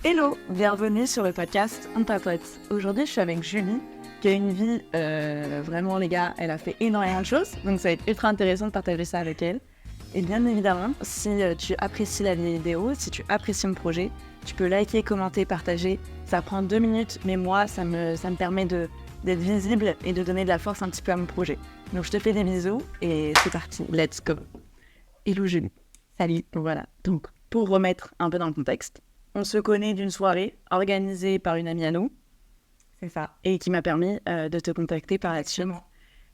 Hello, bienvenue sur le podcast On Papote. Aujourd'hui, je suis avec Julie, qui a une vie, vraiment les gars, elle a fait énormément de choses, donc ça va être ultra intéressant de partager ça avec elle. Et bien évidemment, si tu apprécies la vidéo, si tu apprécies mon projet, tu peux liker, commenter, partager. Ça prend 2 minutes, mais moi, ça me permet d'être visible et de donner de la force un petit peu à mon projet. Donc je te fais des bisous et c'est parti, let's go. Hello Julie. Salut. Voilà, donc pour remettre un peu dans le contexte, on se connaît d'une soirée organisée par une amie à nous. C'est ça. Et qui m'a permis de te contacter par la suite.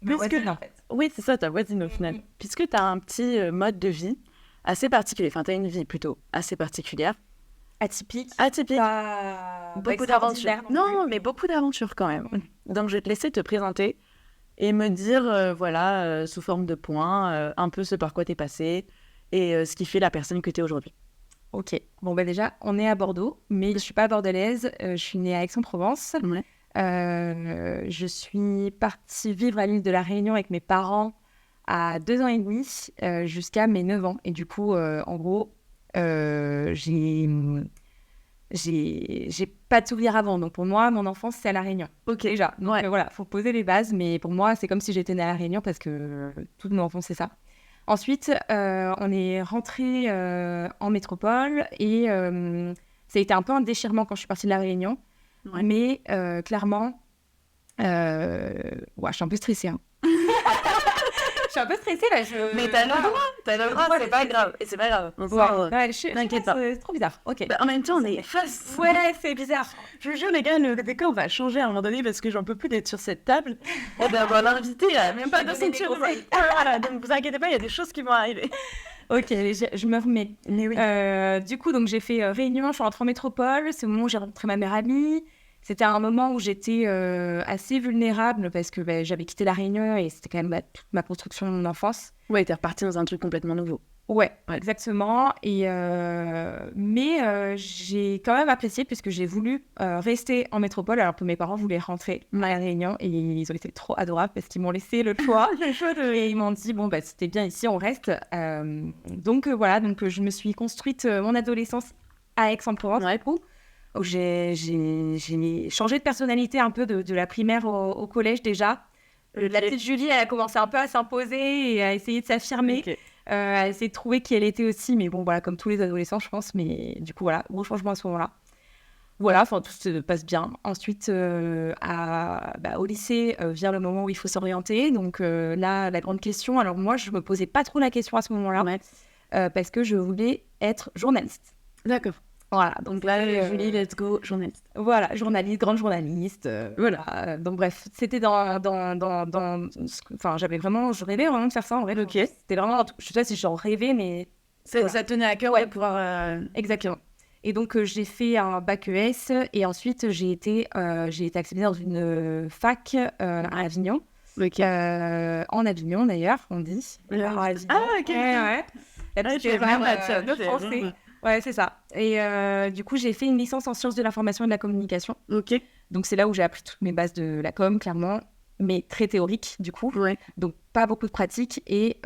Ma voisine, en fait. Oui, c'est ça, ta voisine au final. Puisque tu as un petit mode de vie assez particulier. Enfin, tu as une vie plutôt assez particulière. Atypique. Beaucoup d'aventures. Non, mais beaucoup d'aventures quand même. Donc, je vais te laisser te présenter et me dire, sous forme de points, un peu ce par quoi tu es passé et ce qui fait la personne que tu es aujourd'hui. Ok. Bon, déjà, on est à Bordeaux, mais je ne suis pas bordelaise. Je suis née à Aix-en-Provence. Ouais. Je suis partie vivre à l'île de la Réunion avec mes parents à 2 ans et demi jusqu'à mes 9 ans. Et du coup, en gros, j'ai pas de souvenirs avant. Donc pour moi, mon enfance, c'est à la Réunion. Ok. Déjà. Donc voilà, faut poser les bases. Mais pour moi, c'est comme si j'étais née à la Réunion parce que toute mon enfance, c'est ça. Ensuite, on est rentré en métropole et ça a été un peu un déchirement quand je suis partie de la Réunion. Ouais. Mais clairement, je suis un peu stressée. Hein. Je suis un peu stressée là. Mais t'as le droit, c'est pas grave. Et c'est pas grave. T'inquiète pas. C'est trop bizarre. Ok. Bah, en même temps, on est face. Ouais, c'est bizarre. Je vous jure, les gars, le décor va changer à un moment donné parce que j'en peux plus d'être sur cette table. Et d'avoir l'invité, même pas de ceinture. Donc vous inquiétez pas, il y a des choses qui vont arriver. Ok, je me remets. Mais oui. Du coup, donc j'ai fait Réunion, je suis rentrée en métropole. C'est le moment où j'ai rencontré ma meilleure amie. C'était un moment où j'étais assez vulnérable parce que j'avais quitté la Réunion et c'était quand même toute ma construction de mon enfance. Ouais, t'es repartie dans un truc complètement nouveau. Ouais, exactement. Et mais j'ai quand même apprécié puisque j'ai voulu rester en métropole alors que mes parents voulaient rentrer à la Réunion et ils ont été trop adorables parce qu'ils m'ont laissé le choix. Et ils m'ont dit bon c'était bien ici, on reste. Donc je me suis construite mon adolescence à Aix-en-Provence. Ouais. Où j'ai changé de personnalité un peu de la primaire au collège déjà. La petite Julie, elle a commencé un peu à s'imposer et à essayer de s'affirmer. Okay. À essayer de trouver qui elle était aussi. Mais bon, voilà, comme tous les adolescents, je pense. Mais du coup, voilà, gros changement à ce moment-là. Voilà, tout se passe bien. Ensuite, au lycée, vient le moment où il faut s'orienter. Donc là, la grande question. Alors moi, je me posais pas trop la question à ce moment-là. Ouais. Parce que je voulais être journaliste. D'accord. Voilà, donc là, Julie, let's go, journaliste. Voilà, journaliste, grande journaliste. Voilà, donc bref, c'était enfin, je rêvais vraiment de faire ça en vrai. Ok. C'était vraiment, je sais pas si j'en rêvais, mais. Ça tenait à cœur, ouais, de pouvoir. Exactement. Et donc, j'ai fait un bac ES et ensuite, j'ai été acceptée dans une fac à Avignon. Ok. En Avignon d'ailleurs, on dit. Ah, ok. Ouais. C'est vraiment le français. Ouais, c'est ça. Et du coup, j'ai fait une licence en sciences de l'information et de la communication. Ok. Donc, c'est là où j'ai appris toutes mes bases de la com, clairement, mais très théorique, du coup. Ouais. Donc, pas beaucoup de pratique. Et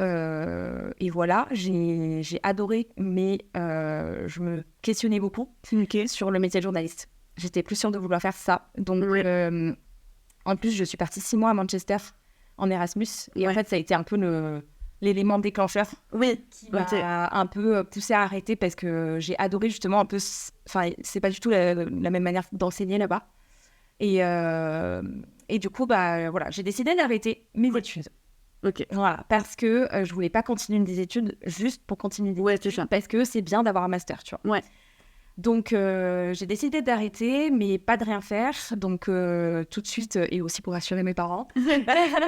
voilà, j'ai adoré, mais je me questionnais beaucoup sur le métier de journaliste. J'étais plus sûre de vouloir faire ça. Donc, en plus, je suis partie 6 mois à Manchester en Erasmus. Et en fait, ça a été un peu l'élément déclencheur qui m'a un peu poussée à arrêter parce que j'ai adoré justement un peu... Enfin, c'est pas du tout la même manière d'enseigner là-bas. Et du coup, j'ai décidé d'arrêter mes études. Ok. Voilà, parce que je voulais pas continuer des études juste pour continuer des études. Parce que c'est bien d'avoir un master, tu vois. Ouais. Donc, j'ai décidé d'arrêter, mais pas de rien faire. Donc, tout de suite, et aussi pour rassurer mes parents,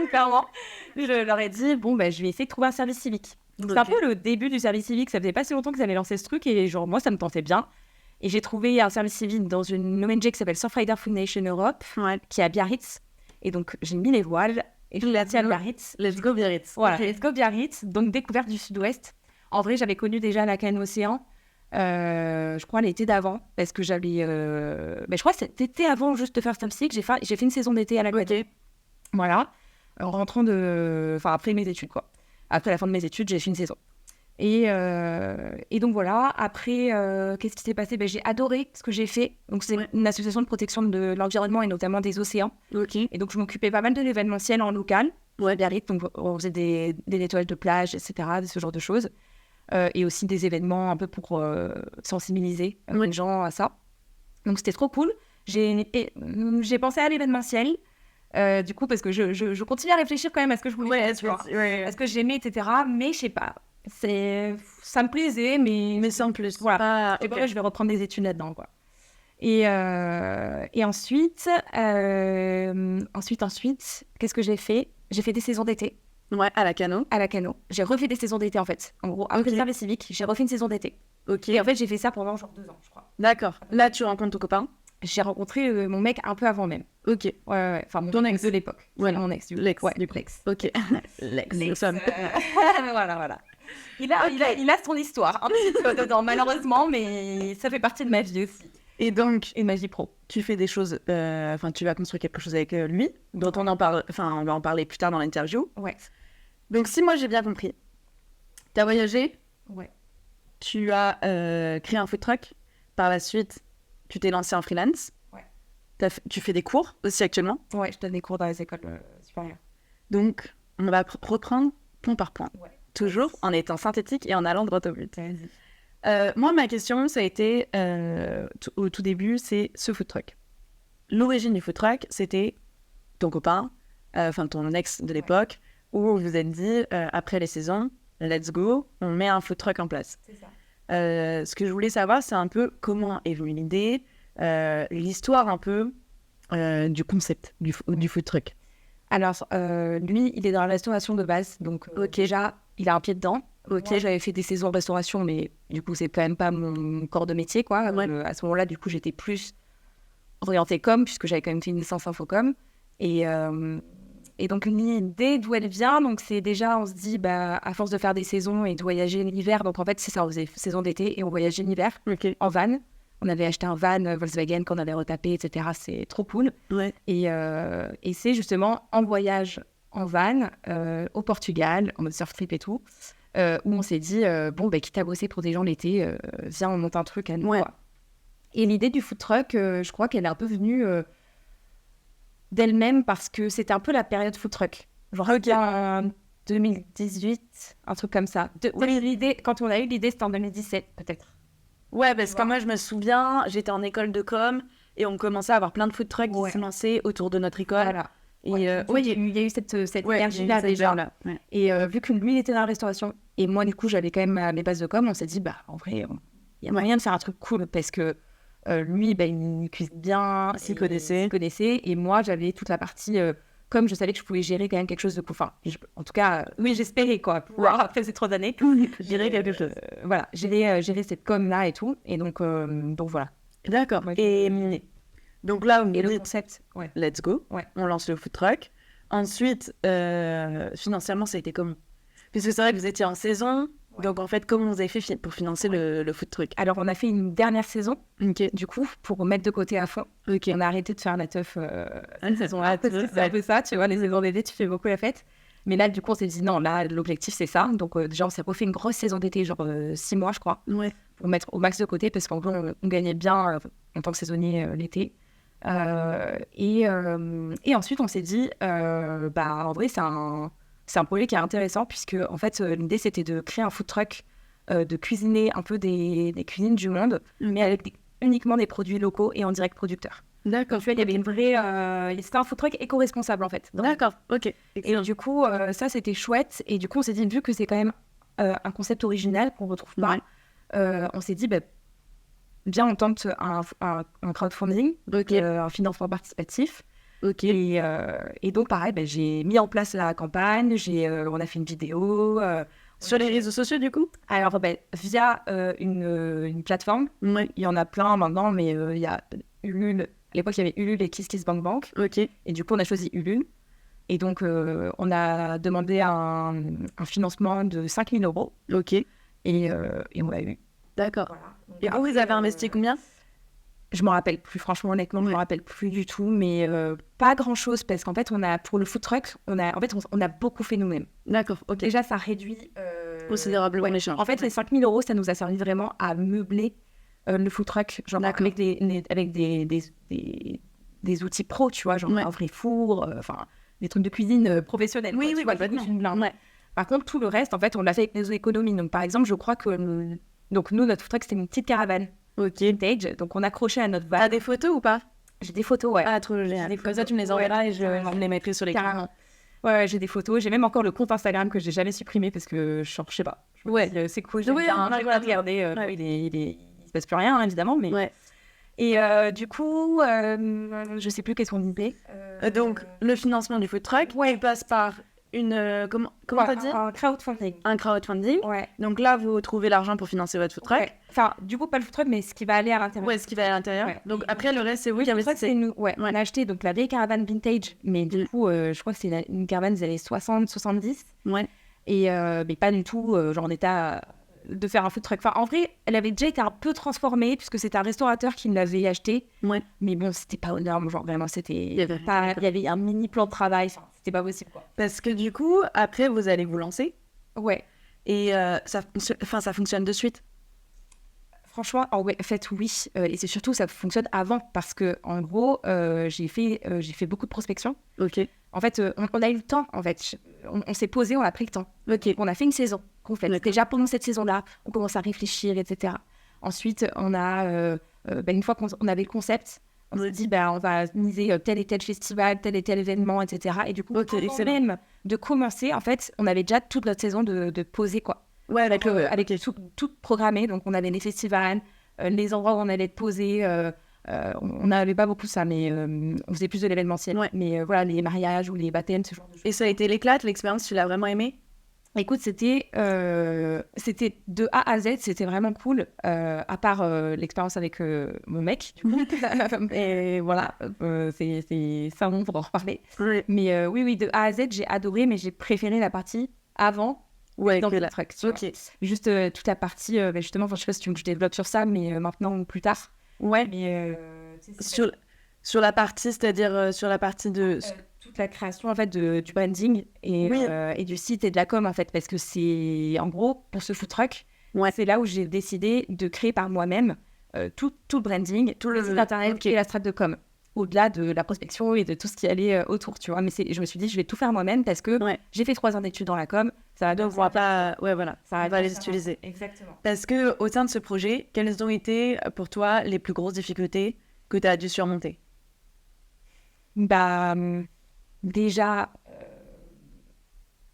clairement, je leur ai dit, je vais essayer de trouver un service civique. Donc, c'est un peu le début du service civique. Ça faisait pas si longtemps qu'ils avaient lancé ce truc et genre, moi, ça me tentait bien. Et j'ai trouvé un service civique dans une ONG qui s'appelle Surfrider Foundation Europe, qui est à Biarritz. Et donc, j'ai mis les voiles et je l'ai à Biarritz. Let's go Biarritz. Voilà, let's go Biarritz. Donc, découverte du Sud-Ouest. En vrai, j'avais connu déjà la Cannes Océan. Je crois l'été d'avant parce que j'avais je crois que cet été avant juste de faire Stamsic j'ai fait une saison d'été à la Guadeloupe. Voilà, en rentrant après mes études quoi. Après la fin de mes études j'ai fait une saison Et donc voilà, après, qu'est-ce qui s'est passé? J'ai adoré ce que j'ai fait. Donc c'est une association de protection de l'environnement et notamment des océans. Et donc je m'occupais pas mal de l'événementiel en local. Biarritz, donc on faisait des nettoyages de plage, etc., ce genre de choses. Et aussi des événements un peu pour sensibiliser les gens à ça. Donc c'était trop cool. J'ai pensé à l'événementiel. Du coup, parce que je continue à réfléchir quand même à ce que je voulais faire, à ce que j'aimais, etc. Mais je sais pas, ça me plaisait, mais sans plus. Voilà. Et je vais reprendre des études là-dedans, quoi. Et ensuite, qu'est-ce que j'ai fait? J'ai fait des saisons d'été. Ouais, à la Cano. J'ai refait des saisons d'été, en fait. En gros, après le service civique, j'ai refait une saison d'été. Et en fait, j'ai fait ça pendant genre 2 ans, je crois. D'accord. Là, tu rencontres ton copain? J'ai rencontré mon mec un peu avant même. Ok. Ouais. Enfin, ton ex de l'époque. Ouais, mon ex. L'ex. Ouais, du l'ex. Ok. L'ex. Voilà. Il a son histoire un petit peu dedans, malheureusement, mais ça fait partie de ma vie aussi. Et donc, et de ma vie pro. Tu fais des choses, tu vas construire quelque chose avec lui, dont on va en parler plus tard dans l'interview. Ouais. Donc, si moi j'ai bien compris, tu as voyagé. Ouais. Tu as créé un food truck. Par la suite, tu t'es lancé en freelance. Ouais. Tu fais des cours aussi actuellement. Ouais, je donne des cours dans les écoles supérieures. Donc, on va reprendre point par point. Ouais. Toujours en étant synthétique et en allant droit au but. Vas-y. Moi, ma question, ça a été, au tout début, c'est ce food truck. L'origine du food truck, c'était ton copain, ton ex de l'époque, où vous vous êtes dit, après les saisons, let's go, on met un food truck en place. C'est ça. Ce que je voulais savoir, c'est un peu comment est venue l'idée, l'histoire un peu du concept du food truck. Alors, lui, il est dans la restauration de base, donc déjà, il a un pied dedans. Ok, j'avais fait des saisons de restauration, mais du coup, c'est quand même pas mon corps de métier, quoi. Ouais. À ce moment-là, du coup, j'étais plus orientée com, puisque j'avais quand même fait une licence infocom. Et donc, l'idée d'où elle vient, donc c'est déjà, on se dit, à force de faire des saisons et de voyager l'hiver, donc en fait, c'est ça, on faisait saison d'été et on voyageait l'hiver en van. On avait acheté un van Volkswagen qu'on avait retapé, etc. C'est trop cool. Ouais. Et c'est justement en voyage en van au Portugal, en mode surf trip et tout, où on s'est dit, quitte à bosser pour des gens l'été, viens, on monte un truc à nous. Ouais. Et l'idée du food truck, je crois qu'elle est un peu venue d'elle-même parce que c'était un peu la période food truck. Genre, en 2018, un truc comme ça. L'idée, quand on a eu l'idée, c'était en 2017, peut-être. Ouais, parce que moi, je me souviens, j'étais en école de com et on commençait à avoir plein de food trucks qui se lançaient autour de notre école. Voilà. Et il y a eu cette énergie-là déjà. Ouais. Et vu que lui, il était dans la restauration et moi, du coup, j'avais quand même mes bases de com, on s'est dit, en vrai, il y a moyen de faire un truc cool parce que lui, il cuisine bien, il s'y connaissait. Et moi, j'avais toute la partie... comme je savais que je pouvais gérer quand même quelque chose de cool. Enfin, en tout cas, oui, j'espérais, quoi. Pouvoir, après ces 3 années, gérer quelque chose. Voilà, gérer cette com-là et tout. Et donc voilà. D'accord. Et donc là, on le concept, let's go. Ouais. On lance le food truck. Ensuite, financièrement, ça a été comment? Puisque c'est vrai que vous étiez en saison. Ouais. Donc, en fait, comment vous avez fait pour financer le food truck? Alors, on a fait une dernière saison, du coup, pour mettre de côté à fond. On a arrêté de faire la teuf cette saison-là. C'est un peu ça, tu vois, les saisons d'été, tu fais beaucoup la fête. Mais là, du coup, on s'est dit, non, là, l'objectif, c'est ça. Donc, déjà, on s'est refait une grosse saison d'été, genre 6 mois, je crois, pour mettre au max de côté, parce qu'en gros, on gagnait bien en tant que saisonnier l'été. Et ensuite, on s'est dit, en vrai, c'est un projet qui est intéressant, puisque, en fait, l'idée, c'était de créer un food truck, de cuisiner un peu des cuisines du monde, mais avec uniquement des produits locaux et en direct producteur. D'accord. Tu vois, il y avait une vraie... c'était un food truck éco-responsable, en fait. D'accord, ok. Et du coup, ça, c'était chouette. Et du coup, on s'est dit, vu que c'est quand même un concept original qu'on retrouve pas, on s'est dit, viens, on tente un crowdfunding, un financement participatif. Et donc, pareil, j'ai mis en place la campagne, on a fait une vidéo. Sur les réseaux sociaux, du coup? Alors, via une plateforme. Il y en a plein maintenant, mais il y a Ulule. À l'époque, il y avait Ulule et KissKissBankBank. Et du coup, on a choisi Ulule. Et donc, on a demandé un financement de 5 000 €. Et on l'a eu. D'accord. Voilà. Et vous avez investi combien? Je ne me rappelle plus, franchement, honnêtement, je ne me rappelle plus du tout, mais pas grand-chose, parce qu'en fait, pour le food truck, on a beaucoup fait nous-mêmes. D'accord, ok. Déjà, ça réduit considérablement les charges. En fait, les 5 000 €, ça nous a servi vraiment à meubler le food truck, genre avec des outils pro, tu vois, genre un vrai four, enfin des trucs de cuisine professionnels. Oui, complètement. Par contre, tout le reste, en fait, on l'a fait avec nos économies. Donc, par exemple, je crois que donc nous, notre food truck, c'était une petite caravane vintage. Donc, on accrochait à notre van. T'as des photos ou pas? J'ai des photos, ouais. Ah, trop génial. Comme ça, tu me les enverras et je les mettrai sur les carrément. Ouais, j'ai des photos. J'ai même encore le compte Instagram que j'ai jamais supprimé parce que je sais pas. C'est cool. J'aime bien regarder. Il se passe plus rien, évidemment, mais. Ouais. Et du coup, je sais plus qu'est-ce qu'on disait. Donc, le financement du food truck, tu passes par une... comment t'as dit? Un crowdfunding. Un crowdfunding. Ouais. Donc là, vous trouvez l'argent pour financer votre food truck. Ouais. Enfin, du coup, pas le food truck, mais ce qui va aller à l'intérieur. Ouais, ce qui va à l'intérieur. Ouais. Donc après, le reste, c'est vous qui investissez. On a acheté donc, la vieille caravane vintage, mais du coup, je crois que c'est une caravane des années 60-70. Ouais. Et, mais pas du tout, genre en état de faire un food truck. Enfin, en vrai, elle avait déjà été un peu transformée, puisque c'était un restaurateur qui l'avait acheté. Ouais. Mais bon, c'était pas aux normes, genre vraiment, c'était... Il y avait un mini plan de travail, c'était pas possible, quoi. Parce que du coup, après, vous allez vous lancer. Ouais. Et ça fonctionne de suite. Franchement, en fait, oui. Et c'est surtout, ça fonctionne avant. Parce que, en gros, j'ai fait beaucoup de prospection. Ok. En fait, on a eu le temps, en fait. On s'est posé, on a pris le temps. Ok. On a fait une saison qu'on fait. Déjà, pendant cette saison-là, on commence à réfléchir, etc. Ensuite, on a... une fois qu'on avait le concept, on s'est dit, on va miser tel et tel festival, tel et tel événement, etc. Et du coup, même de commencer, en fait, on avait déjà toute notre saison de poser, quoi. Ouais, avec tout programmé. Donc, on avait les festivals, les endroits où on allait poser. On n'avait pas beaucoup ça, mais on faisait plus de l'événementiel. Ouais. Mais voilà, les mariages ou les baptêmes, ce genre de choses. Et ça a été l'éclate, l'expérience, tu l'as vraiment aimé? Écoute, c'était de A à Z, c'était vraiment cool, à part l'expérience avec mon mec, du coup. Et voilà, c'est ça, on pourra en reparler. Oui. Mais oui, de A à Z, j'ai adoré, mais j'ai préféré la partie avant. Ouais, dans le truck. Ok. Juste toute la partie, justement, je sais pas si tu veux que je développe sur ça, mais maintenant ou plus tard. Ouais. Mais sur la partie, c'est-à-dire sur la partie de... toute la création, en fait, du branding et du site et de la com, en fait, parce que c'est, en gros, pour ce food truck, c'est là où j'ai décidé de créer par moi-même tout le branding, tout le site internet et la strat de com, au-delà de la prospection et de tout ce qui allait autour, tu vois. Mais je me suis dit, je vais tout faire moi-même parce que j'ai fait 3 ans d'études dans la com, ça va donc on va pas... Ouais, voilà, on va les utiliser. Exactement. Parce que au sein de ce projet, quelles ont été, pour toi, les plus grosses difficultés que tu as dû surmonter? Déjà,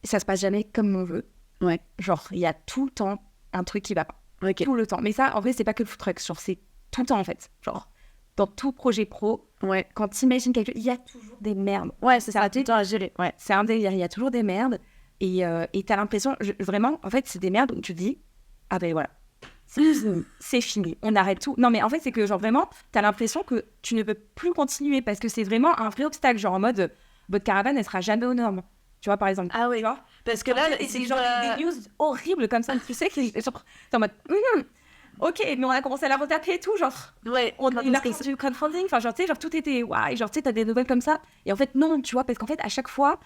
ça se passe jamais comme on veut. Ouais. Genre, il y a tout le temps un truc qui va pas. Okay. Tout le temps. Mais ça, en vrai, c'est pas que le food truck. Genre, c'est tout le temps, en fait. Genre, dans tout projet pro, quand t'imagines quelque chose, il y a toujours des merdes. Ouais, c'est ça. Tout le temps à gérer. Ouais. C'est un délire. Il y a toujours des merdes. Et t'as l'impression, vraiment, en fait, c'est des merdes où tu te dis, ah ben voilà. C'est fini, on arrête tout. Non, mais en fait, c'est que, genre, vraiment, t'as l'impression que tu ne peux plus continuer parce que c'est vraiment un vrai obstacle. Genre, en mode, votre caravane, elle sera jamais aux normes. Tu vois, par exemple. Ah oui, tu vois, parce que là, c'est genre des news horribles comme ça. Tu sais, t'es en mode, ok, mais on a commencé à la retaper et tout. Genre, on a eu la fin du crowdfunding. Enfin, genre, tu sais, genre, tout était, et genre, tu sais, t'as des nouvelles comme ça. Et en fait, non, tu vois, parce qu'en fait, à chaque fois,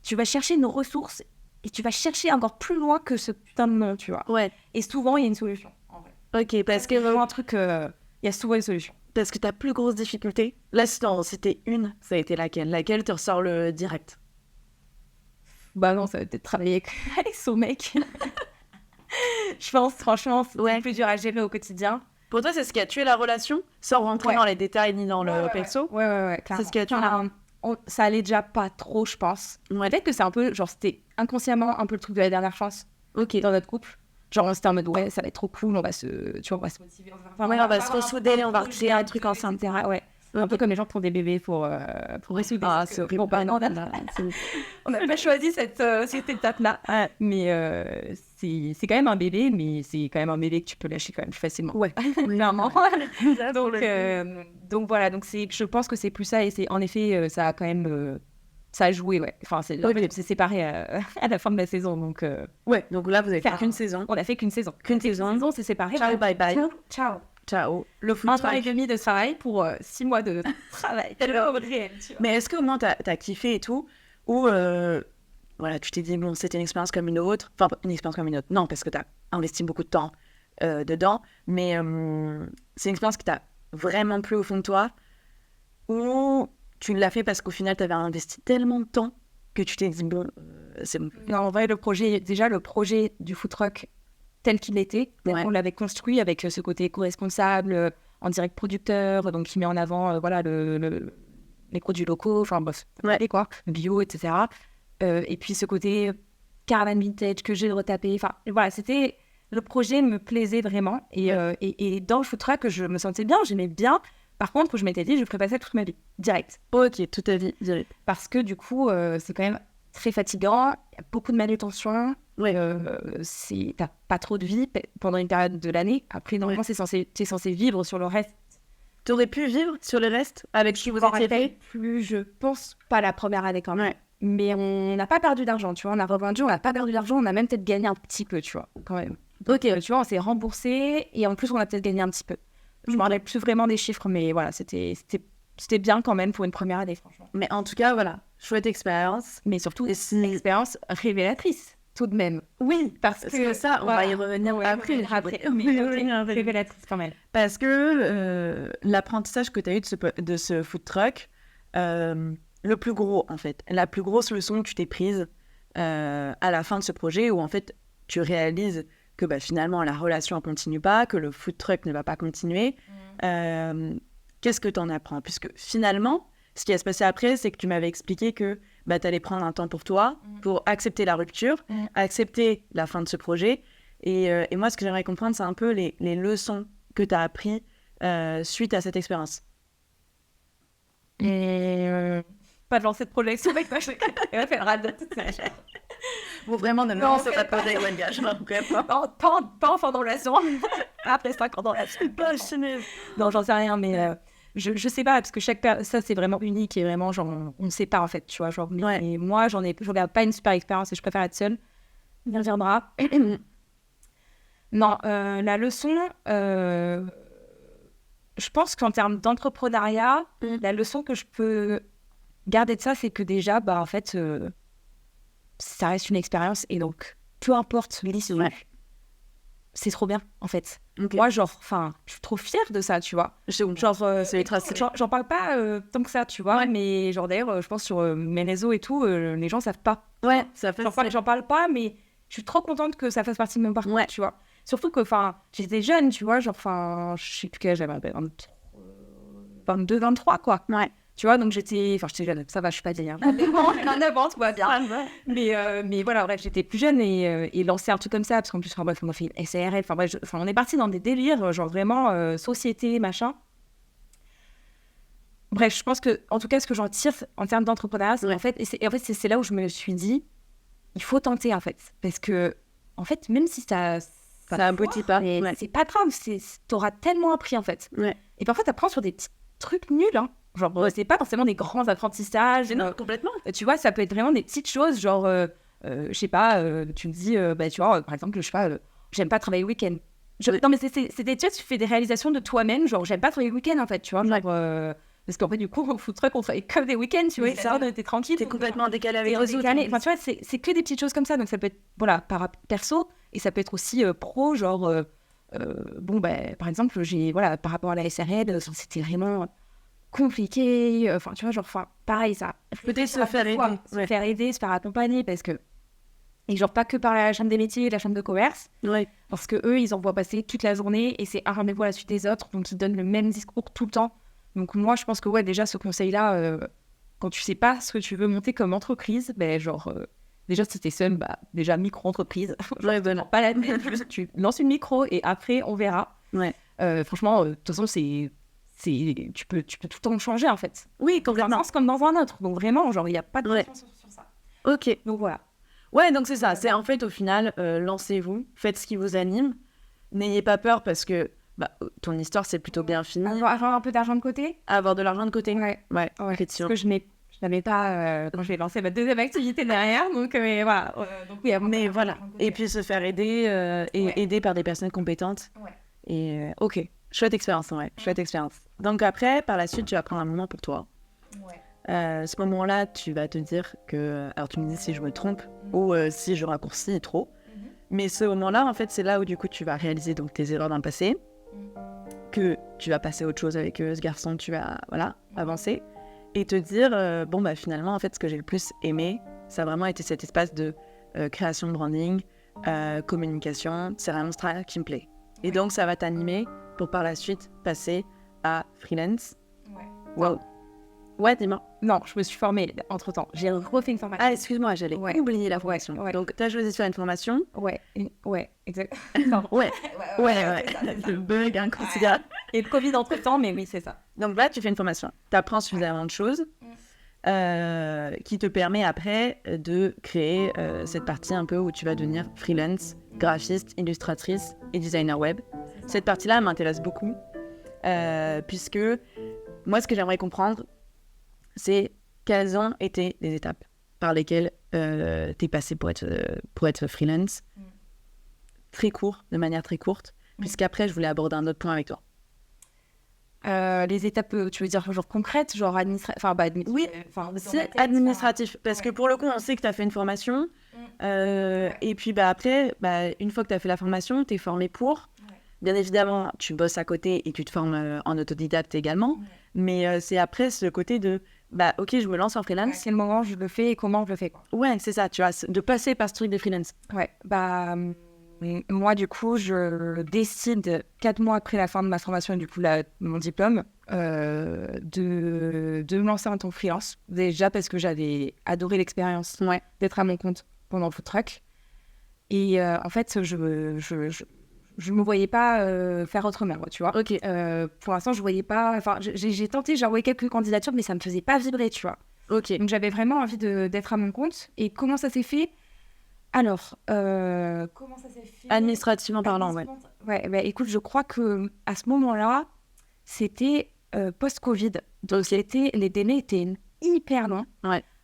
tu vas chercher nos ressources et tu vas chercher encore plus loin que ce putain de nom, tu vois. Ouais. Et souvent, il y a une solution. Ok, parce que vraiment un truc, il y a souvent une solution. Parce que ta plus grosse difficulté, là, c'était une, ça a été laquelle? Laquelle te ressort le direct? Bah non, ça va peut-être travailler avec son mec. Je pense, franchement, c'est plus dur à gérer au quotidien. Pour toi, c'est ce qui a tué la relation, sans rentrer dans les détails ni dans le perso? Ouais, clairement. C'est ce qui a tué ça allait déjà pas trop, je pense. Peut-être que c'est un peu, genre, c'était inconsciemment un peu le truc de la dernière chance dans notre couple. Genre, c'était en mode, ça va être trop cool, on va se motiver. On va se ressouder, on va recréer un truc ensemble. Ouais. Un peu comme les gens qui font des bébés pour ressouder. Ah, c'est horrible. On n'a pas choisi cette étape-là. Mais c'est quand même un bébé, mais c'est quand même un bébé que tu peux lâcher quand même plus facilement. Ouais, clairement. Donc voilà, donc je pense que c'est plus ça. Et en effet, ça a quand même... ça a joué, ouais. Enfin, c'est séparé à la fin de la saison, donc... donc là, vous avez fait qu'une saison. On a fait qu'une saison. C'est séparé. Ciao, bye bye. Ciao. Le food truck. 1 an et demi de travail pour 6 mois de travail. Mais est-ce que au moins t'as kiffé et tout, ou voilà, tu t'es dit, bon, c'était une expérience comme une autre. Enfin, une expérience comme une autre. Non, parce que tu as investi beaucoup de temps dedans. Mais c'est une expérience qui t'a vraiment plu au fond de toi. Ou tu l'as fait parce qu'au final, tu avais investi tellement de temps que tu t'es dit, bon, c'est bon. Non, en vrai, le projet du food truck tel qu'il était, on l'avait construit avec ce côté éco-responsable, en direct producteur, donc qui met en avant voilà, les produits locaux, enfin bref, quoi, bio, etc. Et puis ce côté caravane vintage que j'ai retapé, enfin voilà, c'était... Le projet me plaisait vraiment et dans le food truck, je me sentais bien, j'aimais bien. Par contre, je m'étais dit, je ferais pas ça toute ma vie, direct. Ok, toute ta vie, direct. Parce que du coup, c'est quand même très fatigant, il y a beaucoup de manutention, t'as pas trop de vie pendant une période de l'année. Après, normalement, t'es censé vivre sur le reste. T'aurais pu vivre sur le reste avec qui vous étiez fait? Plus, je pense pas la première année quand même. Ouais. Mais on n'a pas perdu d'argent, tu vois. On a revendu, on n'a pas perdu d'argent, on a même peut-être gagné un petit peu, tu vois, quand même. Ok, tu vois, on s'est remboursé et en plus, on a peut-être gagné un petit peu. Je me rappelle plus vraiment des chiffres, mais voilà, c'était bien quand même pour une première année, franchement. Mais en tout cas, voilà, chouette expérience. Mais surtout, une expérience révélatrice, tout de même. Oui, parce que ça, on va y revenir après. Révélatrice quand même. Parce que l'apprentissage que tu as eu de ce food truck, le plus gros, en fait, la plus grosse leçon que tu t'es prise à la fin de ce projet, où en fait, tu réalises que finalement, la relation ne continue pas, que le food truck ne va pas continuer. Qu'est-ce que tu en apprends? Puisque finalement, ce qui va se passer après, c'est que tu m'avais expliqué que tu allais prendre un temps pour toi, pour accepter la rupture, accepter la fin de ce projet. Et moi, ce que j'aimerais comprendre, c'est un peu les leçons que tu as apprises suite à cette expérience. Pas de lancer de projection avec moi, je vais faire rade. Bon, vraiment, ne lancez pas de projet de langage. Pas en fin de relation. Après 5 ans dans la Non, j'en sais rien, mais je sais pas, parce que ça, c'est vraiment unique et vraiment, genre, on ne sait pas, en fait, tu vois. Genre, mais moi, je regarde pas une super expérience et je préfère être seule. Il reviendra. Non, la leçon, je pense qu'en termes d'entrepreneuriat, la leçon que je peux garder de ça, c'est que déjà, en fait, ça reste une expérience et donc, peu importe l'issue, c'est trop bien, en fait. Okay. Moi, genre, je suis trop fière de ça, tu vois. J'en parle pas tant que ça, tu vois, mais genre, d'ailleurs, je pense sur mes réseaux et tout, les gens savent pas. Ouais, ça fait j'en parle pas, mais je suis trop contente que ça fasse partie de mon parcours, tu vois. Surtout que, j'étais jeune, tu vois, genre, je sais plus quel âge j'avais, 22, 23, quoi. Ouais. Tu vois, donc j'étais jeune, ça va, je suis pas vieille. J'ai 9 ans, tout va bien. Mais voilà, bref, j'étais plus jeune et lancer un truc comme ça, parce qu'en plus, bref, on a fait une SARL, on est parti dans des délires, genre vraiment société, machin. Bref, je pense que, en tout cas, ce que j'en tire en termes d'entrepreneuriat, c'est c'est là où je me suis dit, il faut tenter, en fait. Parce que, en fait, même si ça aboutit pas, c'est pas grave, t'auras tellement appris, en fait. Ouais. Et parfois, t'apprends sur des petits trucs nuls, hein. Genre, c'est pas forcément des grands apprentissages. Non, complètement. Tu vois, ça peut être vraiment des petites choses, genre, je sais pas, tu me dis, tu vois, par exemple, je sais pas, j'aime pas travailler le week-end. Non, mais c'est des, tu vois, tu fais des réalisations de toi-même, genre, j'aime pas travailler le week-end, en fait, tu vois, genre, parce qu'en fait, du coup, au food truck, on travaille que des week-ends, tu vois, ça, t'es tranquille. T'es complètement décalé avec les autres. Enfin, tu vois, c'est que des petites choses comme ça, donc ça peut être, voilà, perso, et ça peut être aussi pro, genre, par exemple, par rapport à la SRL, c'était vraiment compliqué, tu vois, genre, pareil, ça. Peut-être se faire aider. Se faire aider, se faire accompagner, parce que. Et genre, pas que par la chambre des métiers et la chambre de commerce. Ouais. Parce que eux, ils envoient passer toute la journée et c'est un rendez-vous à la suite des autres, donc ils donnent le même discours tout le temps. Donc, moi, je pense que, déjà, ce conseil-là, quand tu sais pas ce que tu veux monter comme entreprise, déjà, si t'es seul, déjà, micro-entreprise. Pas la tête, juste tu lances une micro et après, on verra. Ouais. Franchement, de toute façon, tu peux tout le temps changer, en fait. Oui, complètement. Dans un sens comme dans un autre. Donc vraiment, genre, il n'y a pas de pression sur ça. Ok. Donc voilà. Ouais, donc c'est ça. C'est en fait, au final, lancez-vous, faites ce qui vous anime. N'ayez pas peur parce que ton histoire, c'est plutôt bien fini. Avoir un peu d'argent de côté. Avoir de l'argent de côté. Ouais. Parce que je n'avais pas quand je vais lancer ma deuxième activité derrière. Donc, mais voilà. Donc, oui, mais voilà. Et puis se faire aider aider par des personnes compétentes. Ouais. Et ok. Chouette expérience, chouette expérience. Donc après, par la suite, tu vas prendre un moment pour toi. Ouais. À ce moment-là, tu vas te dire que... Alors, tu me dis si je me trompe ou si je raccourcis trop. Mais ce moment-là, en fait, c'est là où, du coup, tu vas réaliser donc, tes erreurs d'un passé, que tu vas passer à autre chose avec ce garçon, tu vas avancer, et te dire, finalement, en fait, ce que j'ai le plus aimé, ça a vraiment été cet espace de création de branding, communication, c'est vraiment ça qui me plaît. Et donc, ça va t'animer pour par la suite passer à freelance. Wow. Ouais, dis-moi. Non, je me suis formée entre-temps. J'ai refait une formation. Ah, excuse-moi, j'allais oublier la formation. Ouais. Donc, tu as choisi de faire une formation. Ouais, exact. ouais. Le bug inconsidérable. Et le Covid entre-temps, mais oui, c'est ça. Donc là, tu fais une formation. Tu apprends suffisamment de choses qui te permet après de créer cette partie un peu où tu vas devenir freelance, graphiste, illustratrice et designer web. Cette partie-là elle m'intéresse beaucoup puisque moi, ce que j'aimerais comprendre, c'est quelles ont été les étapes par lesquelles tu es passé pour être freelance. Très court, de manière très courte, puisqu'après, je voulais aborder un autre point avec toi. Les étapes, tu veux dire genre concrètes, genre administratif. Oui, c'est administratif. Parce que pour le coup, on sait que tu as fait une formation. Et puis après, une fois que tu as fait la formation, tu es formé pour. Bien évidemment, tu bosses à côté et tu te formes en autodidacte également. Mais c'est après ce côté de, ok, je me lance en freelance. Quel moment je le fais et comment je le fais, quoi. Ouais, c'est ça, tu vois, de passer par ce truc de freelance. Ouais, moi, du coup, je décide 4 mois après la fin de ma formation et du coup, mon diplôme, de me lancer en tant que freelance. Déjà parce que j'avais adoré l'expérience d'être à mon compte pendant le food truck. Et en fait, je me voyais pas faire autrement, tu vois. Ok. Pour l'instant, je voyais pas... Enfin, j'ai tenté, j'ai envoyé quelques candidatures, mais ça me faisait pas vibrer, tu vois. Ok. Donc, j'avais vraiment envie d'être à mon compte. Et comment ça s'est fait ? Alors, comment ça s'est fait ? Administrativement parlant, ouais. Ouais, écoute, je crois que à ce moment-là, c'était post-Covid. Donc, les délais étaient hyper longs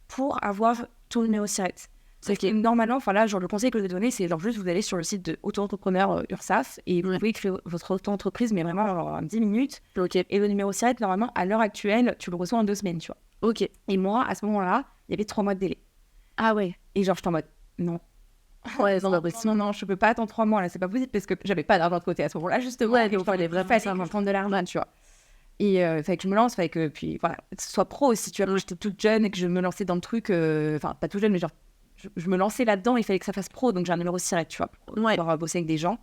pour avoir ton numéro SIRET. C'est que normalement, le conseil que je vais donner, c'est juste vous allez sur le site de auto-entrepreneur URSSAF et vous pouvez créer votre auto-entreprise, mais vraiment en 10 minutes. Et le numéro SIRET, normalement, à l'heure actuelle, tu le reçois en 2 semaines, tu vois. Ok. Et moi, à ce moment-là, il y avait 3 mois de délai. Ah ouais. Et j'étais en mode, non. Ouais, non, je peux pas attendre 3 mois, là, c'est pas possible parce que j'avais pas d'argent de côté à ce moment-là, justement. Ouais, donc il fallait vraiment prendre de l'argent, tu vois. Et fallait que je me lance, fallait que, puis voilà, que ce soit pro aussi, tu vois. Moi, j'étais toute jeune et que je me lançais dans le truc, pas toute jeune, mais genre, je me lançais là-dedans, il fallait que ça fasse pro, donc j'ai un numéro SIRET, tu vois, pour bosser avec des gens.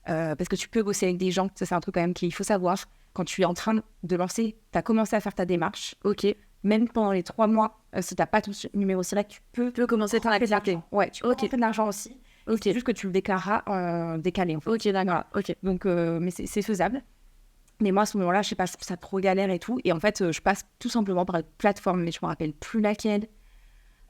Parce que tu peux bosser avec des gens, ça c'est un truc quand même qu'il faut savoir. Quand tu es en train de lancer, tu as commencé à faire ta démarche, même pendant les 3 mois, si tu n'as pas ton numéro SIRET, tu peux commencer ton activité. Ouais, tu peux faire de l'argent aussi. C'est juste que tu le déclareras en décalé. En fait. Ok, d'accord. Voilà. Donc, mais c'est faisable. Mais moi, à ce moment-là, je sais pas, ça trop galère et tout. Et en fait, je passe tout simplement par une plateforme, mais je me rappelle plus laquelle.